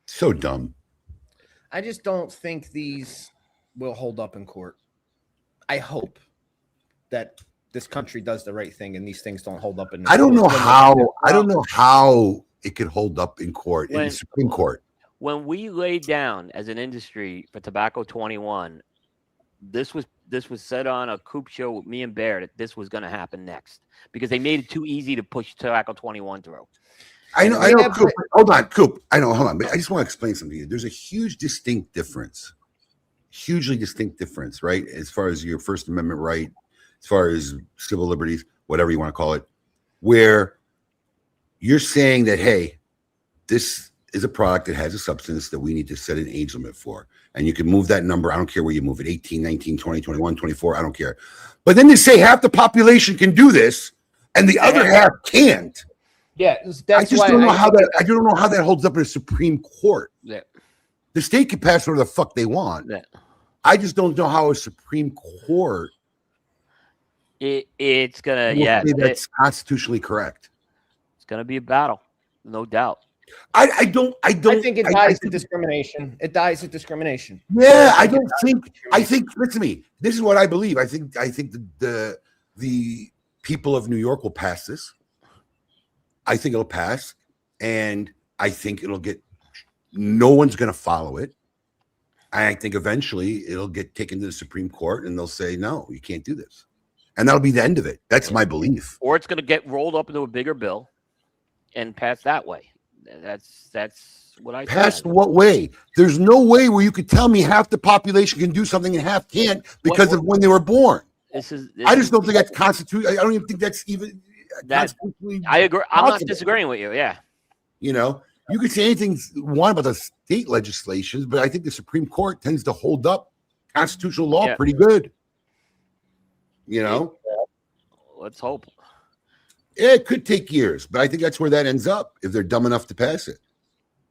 So dumb. I just don't think these will hold up in court. I hope that this country does the right thing and these things don't hold up in I don't know how it could hold up in court, in the Supreme Court. When we laid down as an industry for Tobacco 21, this was said on a Coop show with me and Bear that this was going to happen next because they made it too easy to push Tobacco 21 through. I know, Coop. Hold on, Coop. I know, hold on. But I just want to explain something to you. There's a hugely distinct difference, right? As far as your First Amendment right, as far as civil liberties, whatever you want to call it, where you're saying that, hey, this is a product that has a substance that we need to set an age limit for. And you can move that number. I don't care where you move it, 18, 19, 20, 21, 24. I don't care. But then they say half the population can do this and the other half can't. Yeah, I just don't know how that. I don't know how that holds up in a Supreme Court. Yeah. The state can pass whatever the fuck they want. Yeah. I just don't know how a Supreme Court. It's gonna that's constitutionally correct. It's gonna be a battle, no doubt. I don't. I think it dies at discrimination. It dies at discrimination. Yeah, I don't think. I think. Listen to me. This is what I believe. I think the people of New York will pass this. I think it'll pass, and I think it'll get. No one's going to follow it. I think eventually it'll get taken to the Supreme Court, and they'll say, "No, you can't do this," and that'll be the end of it. That's my belief. Or it's going to get rolled up into a bigger bill and passed that way. That's what I passed. What way? There's no way where you could tell me half the population can do something and half can't because of when they were born. I just don't think that's constitutional. I don't even think that's even. I agree. I'm not disagreeing with you. Yeah. You know, you could say anything you want about the state legislations, but I think the Supreme Court tends to hold up constitutional law pretty good. You know, let's hope. Yeah, it could take years, but I think that's where that ends up if they're dumb enough to pass it.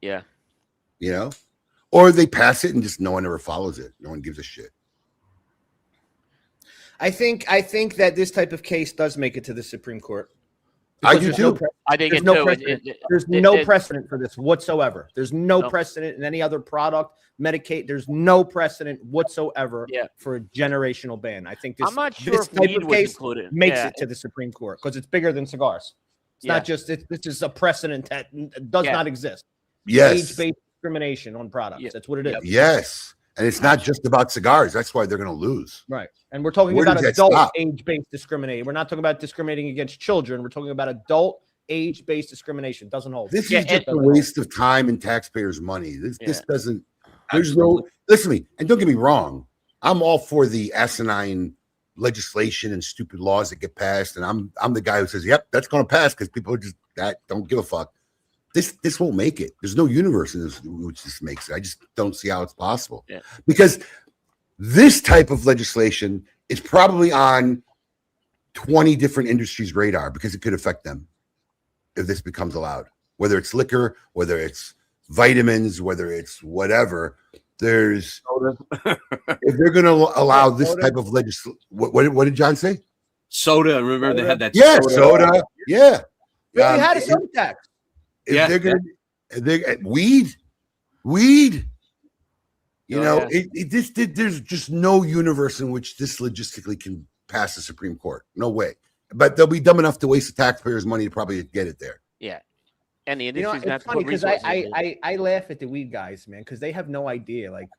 Yeah. You know, or they pass it and just no one ever follows it. No one gives a shit. I think that this type of case does make it to the Supreme Court. I do too. There's no precedent for this whatsoever. There's no precedent in any other product, Medicaid. There's no precedent whatsoever for a generational ban. I think this, I'm not sure this if type weed of was case included. makes it to the Supreme Court because it's bigger than cigars. It's not just this is a precedent that does not exist. Yes. Age-based discrimination on products. That's what it is. Yes. And it's not just about cigars. That's why they're going to lose. Right. And we're talking about adult age-based discrimination. We're not talking about discriminating against children. We're talking about adult age-based discrimination. Doesn't hold. This is just a waste of time and taxpayers' money. This doesn't. There's no. Listen to me, and don't get me wrong. I'm all for the asinine legislation and stupid laws that get passed, and I'm the guy who says, "Yep, that's going to pass," because people are just that don't give a fuck. This won't make it. There's no universe in this which this makes it. I just don't see how it's possible. Yeah. Because this type of legislation is probably on 20 different industries' radar because it could affect them if this becomes allowed. Whether it's liquor, whether it's vitamins, whether it's whatever. There's if they're going to allow this type of legislation. What did John say? Soda. Remember they had that. Yeah, soda. Yeah. They had a soda tax. If they're gonna, weed, you know, there's just no universe in which this logistically can pass the Supreme Court. No way. But they'll be dumb enough to waste the taxpayers' money to probably get it there. Yeah, and the industry's it's funny because I laugh at the weed guys, man, because they have no idea. Like,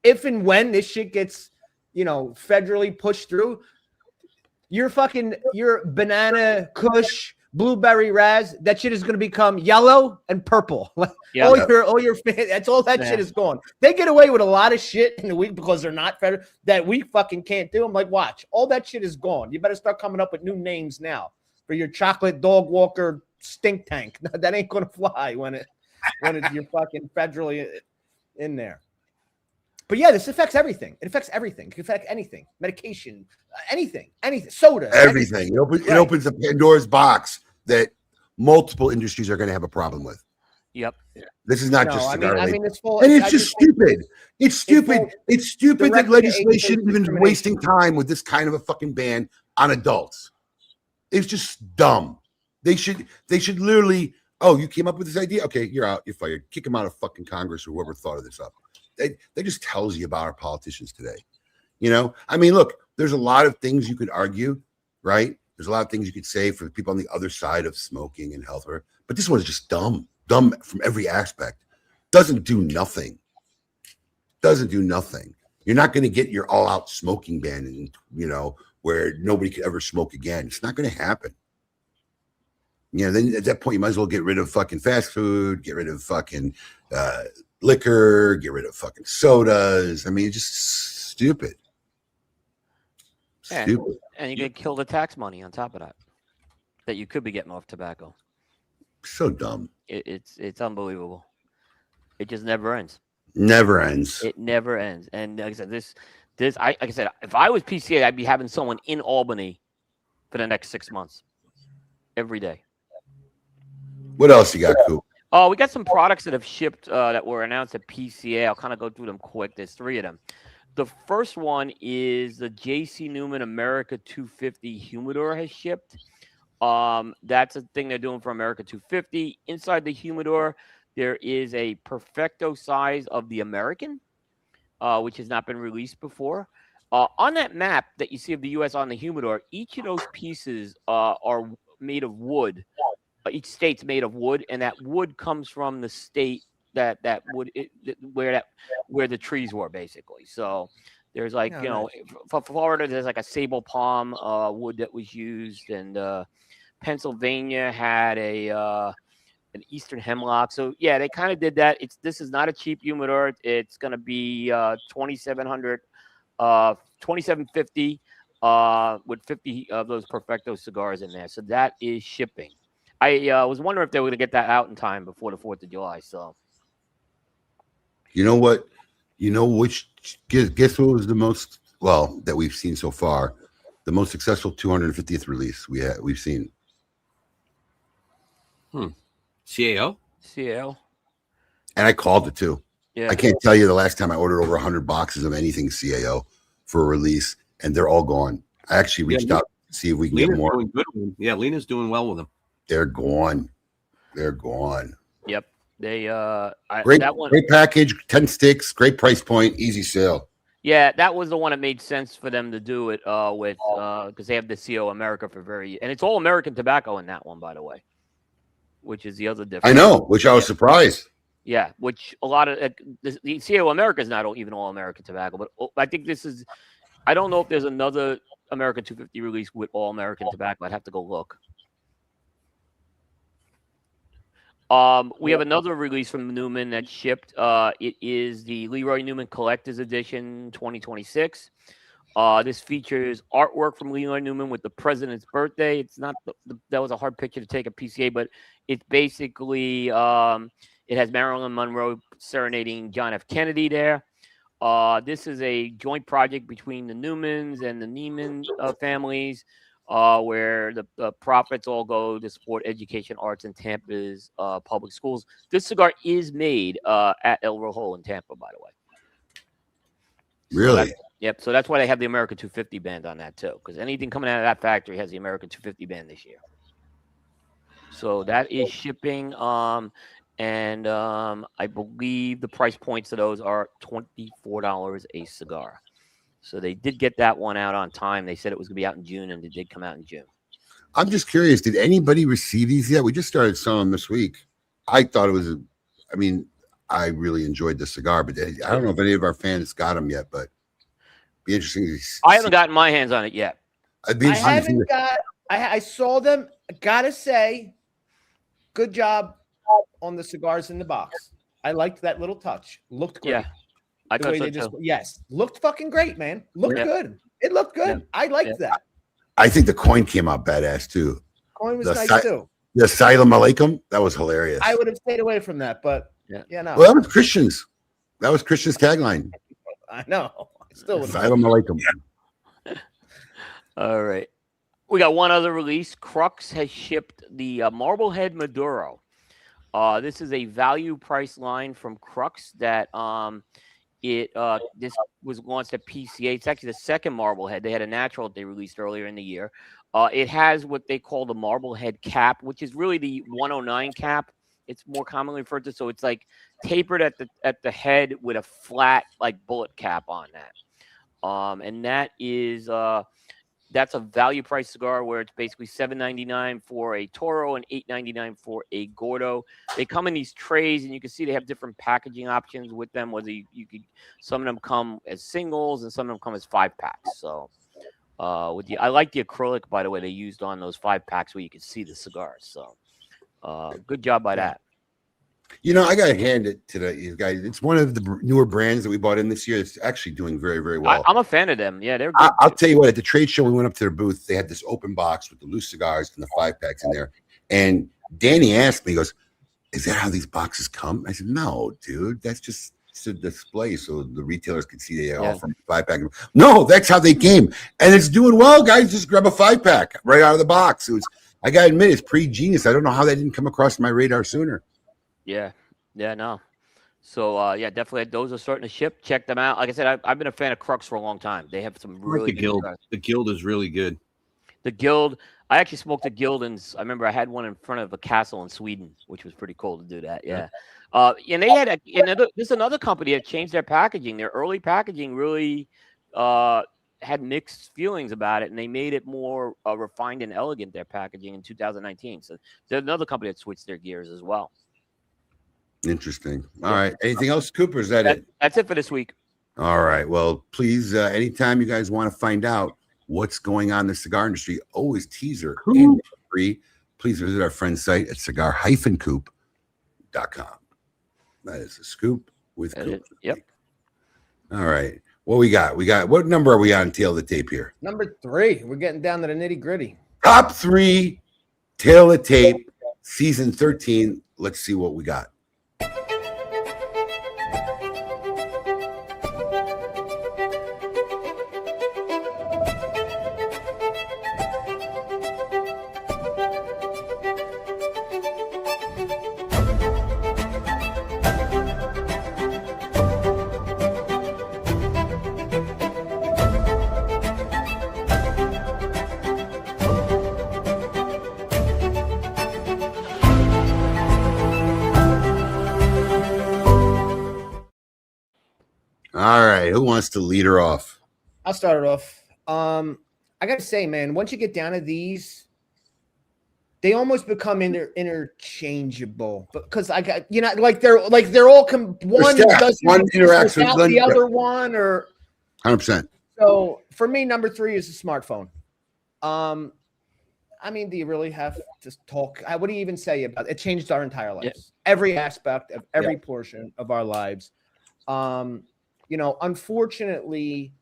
if and when this shit gets, federally pushed through, your banana Kush. Blueberry Raz, that shit is going to become yellow and purple. All your fans, that's all that shit is gone. They get away with a lot of shit in the week because they're not federal that we fucking can't do. I'm like, watch, all that shit is gone. You better start coming up with new names now for your chocolate dog walker stink tank. That ain't going to fly when you're fucking federally in there. But yeah, this affects everything. It affects everything. It can affect anything, medication, anything, soda, everything. It opens a Pandora's box that multiple industries are going to have a problem with. Yep. This is not just cigar. It's full, and it's just stupid. It's stupid. It's stupid that legislation even is wasting time with this kind of a fucking ban on adults. It's just dumb. They should literally. Oh, you came up with this idea? Okay, you're out. You're fired. Kick them out of fucking Congress or whoever thought of this up. They just tells you about our politicians today. Look, there's a lot of things you could argue, right? There's a lot of things you could say for the people on the other side of smoking and health, but this one is just dumb from every aspect. Doesn't do nothing. You're not going to get your all-out smoking ban, where nobody could ever smoke again. It's not going to happen. You know, then at that point, you might as well get rid of fucking fast food, get rid of fucking liquor, get rid of fucking sodas. I mean, it's just stupid. Stupid. And you get killed the tax money on top of that you could be getting off tobacco. So dumb. It's unbelievable. It just never ends. Never ends. It never ends. And like I said, like I said, if I was PCA, I'd be having someone in Albany for the next 6 months, every day. What else you got, Coop? Oh, we got some products that have shipped that were announced at PCA. I'll kind of go through them quick. There's 3 of them. The first one is the J.C. Newman America 250 humidor has shipped. That's a thing they're doing for America 250. Inside the humidor, there is a perfecto size of the American, which has not been released before. On that map that you see of the U.S. on the humidor, each of those pieces are made of wood. Each state's made of wood, and that wood comes from the state that wood where the trees were, basically. So there's like, for Florida, there's like a sable palm wood that was used, and Pennsylvania had an eastern hemlock. So yeah, they kind of did that. This is not a cheap humidor. It's going to be $2,750 with 50 of those Perfecto cigars in there. So that is shipping. I was wondering if they were going to get that out in time before the 4th of July. So, you know what? You know which? Guess what was the most that we've seen so far? The most successful 250th release we've seen. CAO. CAO. And I called it too. Yeah. I can't tell you the last time I ordered over 100 boxes of anything CAO for a release, and they're all gone. I actually reached out to see if we can get more. Doing good with them. Yeah, Lena's doing well with them. They're gone. They're gone. Yep. They great package, 10 sticks, great price point, easy sale. Yeah, that was the one that made sense for them to do it with because they have the CO America and it's all American tobacco in that one, by the way, which is the other difference. I know, which I was surprised. Yeah, which a lot of the CO America is not even all American tobacco, but I think this is. I don't know if there's another American 250 release with all American tobacco. I'd have to go look. We have another release from Newman that shipped. It is the Leroy Newman Collector's Edition 2026. This features artwork from Leroy Newman with the president's birthday. It's not that was a hard picture to take at PCA, but it's basically it has Marilyn Monroe serenading John F. Kennedy there. This is a joint project between the Newmans and the Neiman families. Where the profits all go to support education, arts, and Tampa's public schools. This cigar is made at El Rojo in Tampa, by the way. Really? Yep. So that's why they have the American 250 band on that too, because anything coming out of that factory has the American 250 band this year. So that is shipping. And I believe the price points of those are $24 a cigar. So they did get that one out on time. They said it was going to be out in June, and it did come out in June. I'm just curious. Did anybody receive these yet? We just started selling them this week. I thought it was, I really enjoyed the cigar, but I don't know if any of our fans got them yet, but it'd be interesting to see. I haven't gotten my hands on it yet. I saw them. Gotta say, good job on the cigars in the box. I liked that little touch. Looked great. Yeah. I thought so too. Yes, looked fucking great, man. Looked good. It looked good. Yeah. I liked that. I think the coin came out badass too. Coin was nice too. The Asylum Alaikum, that was hilarious. I would have stayed away from that, but no. Well, that was Christian's. That was Christian's tagline. I know. I still would. Asylum Alaikum. All right, we got one other release. Crux has shipped the Marblehead Maduro. This is a value price line from Crux that this was launched at PCA. It's actually the second Marblehead. They had a natural that they released earlier in the year. It has what they call the Marblehead cap, which is really the 109 cap. It's more commonly referred to. So it's like tapered at the head with a flat like bullet cap on that. And that is that's a value price cigar where it's basically $7.99 for a Toro and $8.99 for a Gordo. They come in these trays, and you can see they have different packaging options with them. Whether you could, some of them come as singles, and some of them come as 5-packs. So, I like the acrylic, by the way, they used on those 5-packs where you could see the cigars. So, Good job by that. You know, I got to hand it to these guys. It's one of the newer brands that we bought in this year. It's actually doing very, very well. I'm a fan of them. Yeah, they're good. I'll tell you what, at the trade show, we went up to their booth. They had this open box with the loose cigars and the 5-packs in there. And Danny asked me, he goes, is that how these boxes come? I said, no, dude, that's just to display so the retailers could see they offer a 5-pack. No, that's how they came. And it's doing well, guys. Just grab a 5-pack right out of the box. I got to admit, it's pretty genius. I don't know how that didn't come across my radar sooner. Yeah, no. So definitely those are starting to ship. Check them out. Like I said, I've been a fan of Crux for a long time. They have some really the Guild. The Guild is really good. The Guild. I actually smoked a Guild, and I remember I had one in front of a castle in Sweden, which was pretty cool to do that. Yeah. And they had this another company that changed their packaging. Their early packaging really had mixed feelings about it, and they made it more refined and elegant. Their packaging in 2019. So there's another company that switched their gears as well. Interesting. All right. Anything else, Cooper? Is that it? That's it for this week. All right. Well, please, anytime you guys want to find out what's going on in the cigar industry, always teaser and free. Please visit our friend's site at cigar-coop.com. That is a scoop with Coop. Yep. All right. What we got? What number are we on tail of the tape here? Number 3. We're getting down to the nitty gritty. Top 3 tail of the tape, season 13. Let's see what we got. All right, who wants to lead her off? I'll start it off. I gotta say, man, once you get down to these, they almost become interchangeable. Because I got like they're all one interacts with the other one, or 100%. So for me, number 3 is a smartphone. I mean, do you really have to talk? What do you even say about it? It changed our entire lives, every aspect of every portion of our lives. Unfortunately,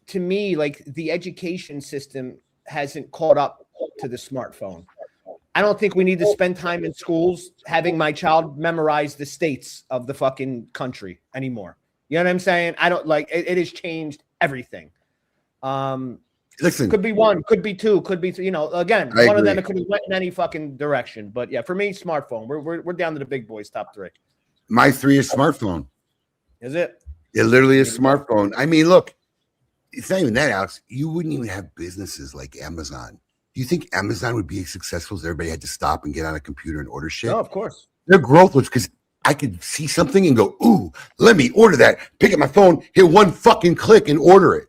to me, like the education system hasn't caught up to the smartphone. I don't think we need to spend time in schools having my child memorize the states of the fucking country anymore. You know what I'm saying? I don't like it. It has changed everything. Listen, could be 1, could be 2, could be 3. Again, I one agree. of them it could have went in any fucking direction. But yeah, for me, smartphone. We're down to the big boys, top 3. My 3 is smartphone. Is it? It literally is smartphone. I mean, look, it's not even that, Alex. You wouldn't even have businesses like Amazon. Do you think Amazon would be as successful as everybody had to stop and get on a computer and order shit? No, of course. Their growth was because I could see something and go, ooh, let me order that. Pick up my phone, hit one fucking click and order it.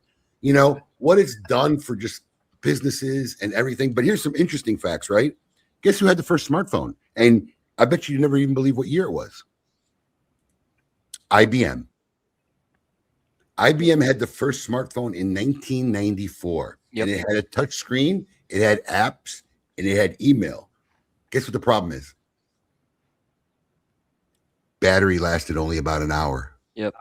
What it's done for just businesses and everything. But here's some interesting facts, right? Guess who had the first smartphone? And I bet you never even believe what year it was. IBM. IBM had the first smartphone in 1994. And it had a touch screen, it had apps, and it had email. Guess what the problem is? Battery lasted only about an hour. Yep.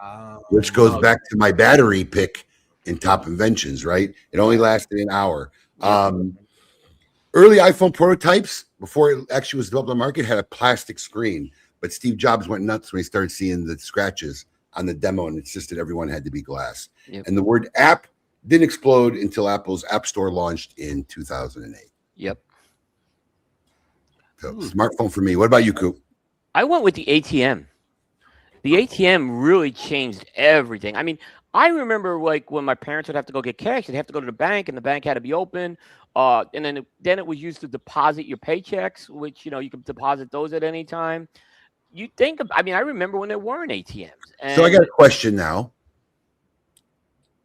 Which goes back to my battery pick in Top Inventions, right? It only lasted an hour. Early iPhone prototypes, before it actually was developed on the market, had a plastic screen. But Steve Jobs went nuts when he started seeing the scratches on the demo and insisted everyone had to be glass. And the word app didn't explode until Apple's App Store launched in 2008. Yep. So smartphone for me. What about you, Coop? I went with the ATM. The ATM really changed everything. I mean, I remember like when my parents would have to go get cash, they'd have to go to the bank and the bank had to be open. And then it was used to deposit your paychecks, which, you could deposit those at any time. I remember when there weren't ATMs. So I got a question now.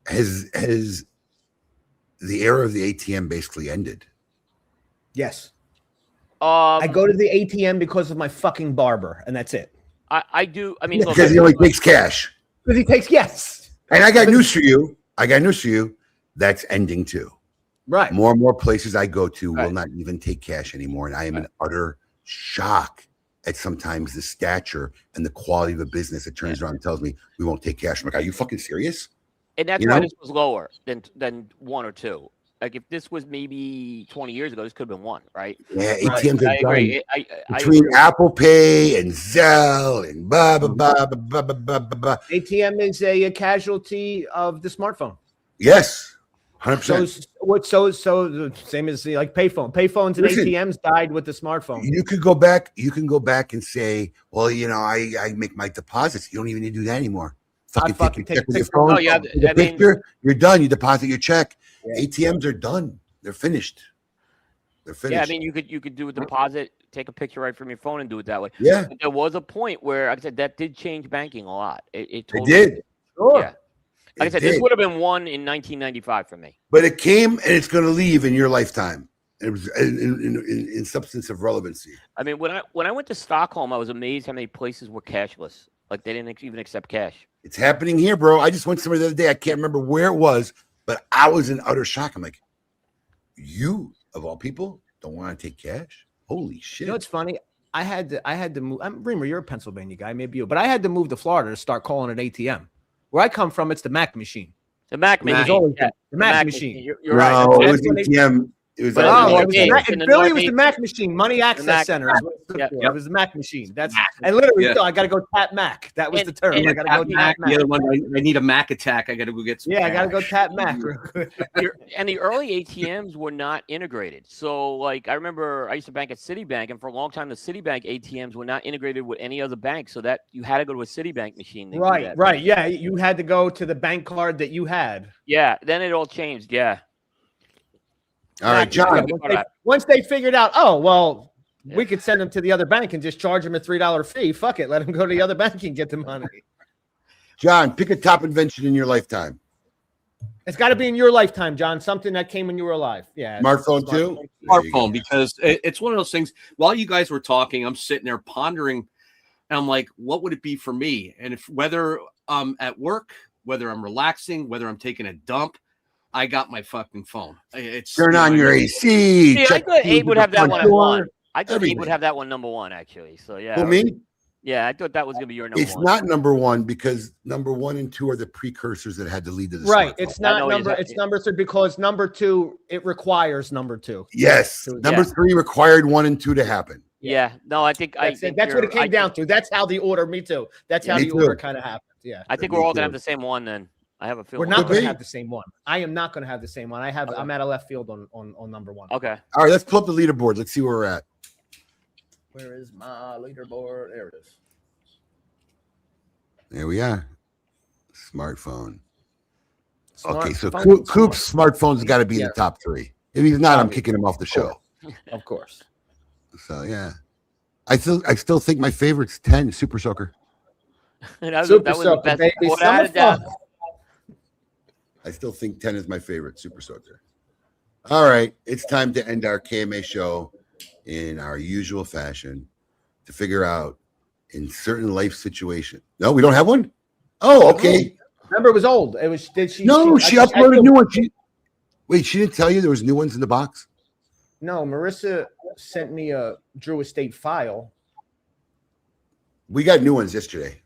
Has the era of the ATM basically ended? Yes. I go to the ATM because of my fucking barber, and that's it. I do. I mean, because he only takes cash. Because he takes And I got news for you. That's ending too. Right. More and more places I go to will not even take cash anymore, and I am in utter shock at sometimes the stature and the quality of a business that turns around and tells me we won't take cash. I'm like, are you fucking serious? And that's You why know? this was lower than 1 or 2. Like if this was maybe 20 years ago, this could have been 1, right? Yeah, Right. ATMs are I agree. done. I Between agree with Apple Pay and Zelle and blah, blah, blah, blah, blah, blah, blah, blah. ATM is a casualty of the smartphone. Yes, 100%. So the same as like payphone. Payphones and Listen, ATMs died with the smartphone. You can go back and say, well, you know, I make my deposits. You don't even need to do that anymore. Fucking take your check with your phone. Oh, yeah, Take a picture, you're done. You deposit your check. Yeah. ATMs are done. They're finished. They're finished. Yeah, I mean, you could do a deposit, take a picture right from your phone, and do it that way. Yeah. But there was a point where, like I said, that did change banking a lot. It totally did. Sure. Yeah. Like I said, this would have been 1 in 1995 for me. But it came and it's going to leave in your lifetime. It was in substance of relevancy. I mean, when I went to Stockholm, I was amazed how many places were cashless. Like they didn't even accept cash. It's happening here, bro. I just went somewhere the other day. I can't remember where it was, but I was in utter shock. I'm like, you of all people don't want to take cash? Holy shit! You know what's funny? I had to move. Remer, you're a Pennsylvania guy, maybe you, but I had to move to Florida to start calling it ATM. Where I come from, it's the Mac machine. The Mac machine. The Mac machine. You're right. No, it was ATM. It was in Philly, it was the Mac machine. Money Access Center. It was the Mac machine. That's and literally, I got to go tap Mac. That was the term. I got to go tap Mac. The other one, I need a Mac attack. I got to go get some. Yeah, I got to go tap Mac. And the early ATMs were not integrated. So, like, I remember I used to bank at Citibank, and for a long time, the Citibank ATMs were not integrated with any other bank. So that you had to go to a Citibank machine. Right. Yeah, you had to go to the bank card that you had. Yeah. Then it all changed. Yeah. All right, John. Once they figured out, we could send them to the other bank and just charge them a $3 fee. Fuck it, let them go to the other bank and get the money. John, pick a top invention in your lifetime. It's got to be in your lifetime, John. Something that came when you were alive. Yeah. Smartphone too. Smartphone, because it's one of those things. While you guys were talking, I'm sitting there pondering, and I'm like, what would it be for me? And if whether I'm at work, whether I'm relaxing, whether I'm taking a dump, I got my fucking phone. It's turn on your AC. See, I thought Abe would have that one at 1. I thought Abe would have that one number 1, actually. So yeah. For me? Yeah, I thought that was gonna be your number 1. It's not number 1 because number 1 and 2 are the precursors that had to lead to the right. smartphone. It's not number. It's number 3 because number 2 it requires number 2. Yes, number 3 required 1 and 2 to happen. Yeah. No, I think that's what it came down to. That's how the order. Me too. That's how the order kind of happened. Yeah. I think we're all gonna have the same one then. I have a feeling we're not going to have the same one. I am not going to have the same one. I'm at a left field on number 1. Okay. All right, let's pull up the leaderboard. Let's see where we're at. Where is my leaderboard? There it is. There we are. Smartphone. Okay, so Coop's smartphone's got to be in the top 3. If he's not, I'm kicking him off the show. Of course. So yeah, I still think my favorite's 10 Super Soaker. that was the best. Without a doubt. I still think 10 is my favorite Super Soaker. All right, it's time to end our KMA show in our usual fashion to figure out in certain life situation. No, we don't have one? Oh, okay. Remember, it was old. It was. Did she? No, she uploaded new ones. Wait, she didn't tell you there was new ones in the box? No, Marissa sent me a Drew Estate file. We got new ones yesterday.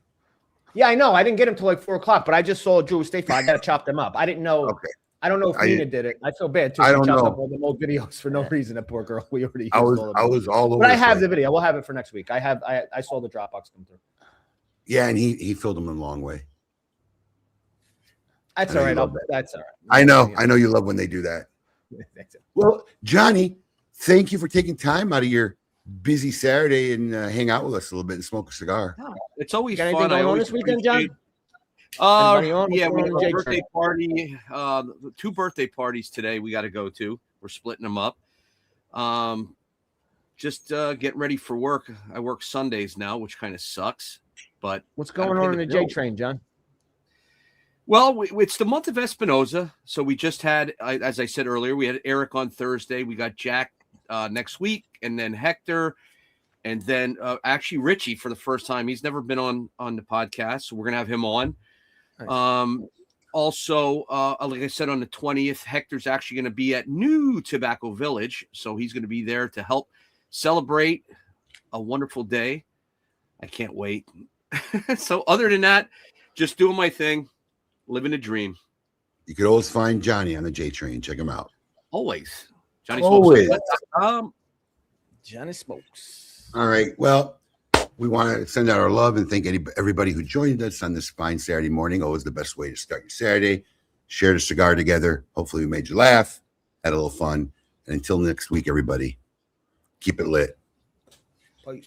Yeah, I know. I didn't get them till like 4 o'clock, but I just saw a Drew Estate file. I got to chop them up. I didn't know. Okay. I don't know if Nina did it. I feel bad too. I don't know. Up all the old videos for no reason. That poor girl. We already. I was all over. But I have the video. We'll have it for next week. I saw the Dropbox come through. Yeah, and he filled them in a long way. That's all right. That's all right. I know you love when they do that. Well, Johnny, thank you for taking time out of your busy Saturday and hang out with us a little bit and smoke a cigar. It's always fun. Anything going on this weekend, John? Yeah, we have a birthday party. 2 birthday parties today we got to go to. We're splitting them up. Just getting ready for work. I work Sundays now, which kind of sucks. But what's going on in the J train, John? Well, it's the month of Espinosa. So we just had, as I said earlier, we had Eric on Thursday. We got Jack next week, and then Hector, and then actually Richie for the first time. He's never been on the podcast, so we're gonna have him on. Nice. Also, like I said, on the 20th, Hector's actually going to be at New Tobacco Village, so he's going to be there to help celebrate a wonderful day. I can't wait. So other than that, just doing my thing, living a dream. You could always find Johnny on the J Train. Check him out. Always. Johnny Always. Smokes. Johnny Smokes. All right. Well, we want to send out our love and thank everybody who joined us on this fine Saturday morning. Always the best way to start your Saturday. Shared a cigar together. Hopefully we made you laugh, had a little fun. And until next week, everybody, keep it lit. Bye.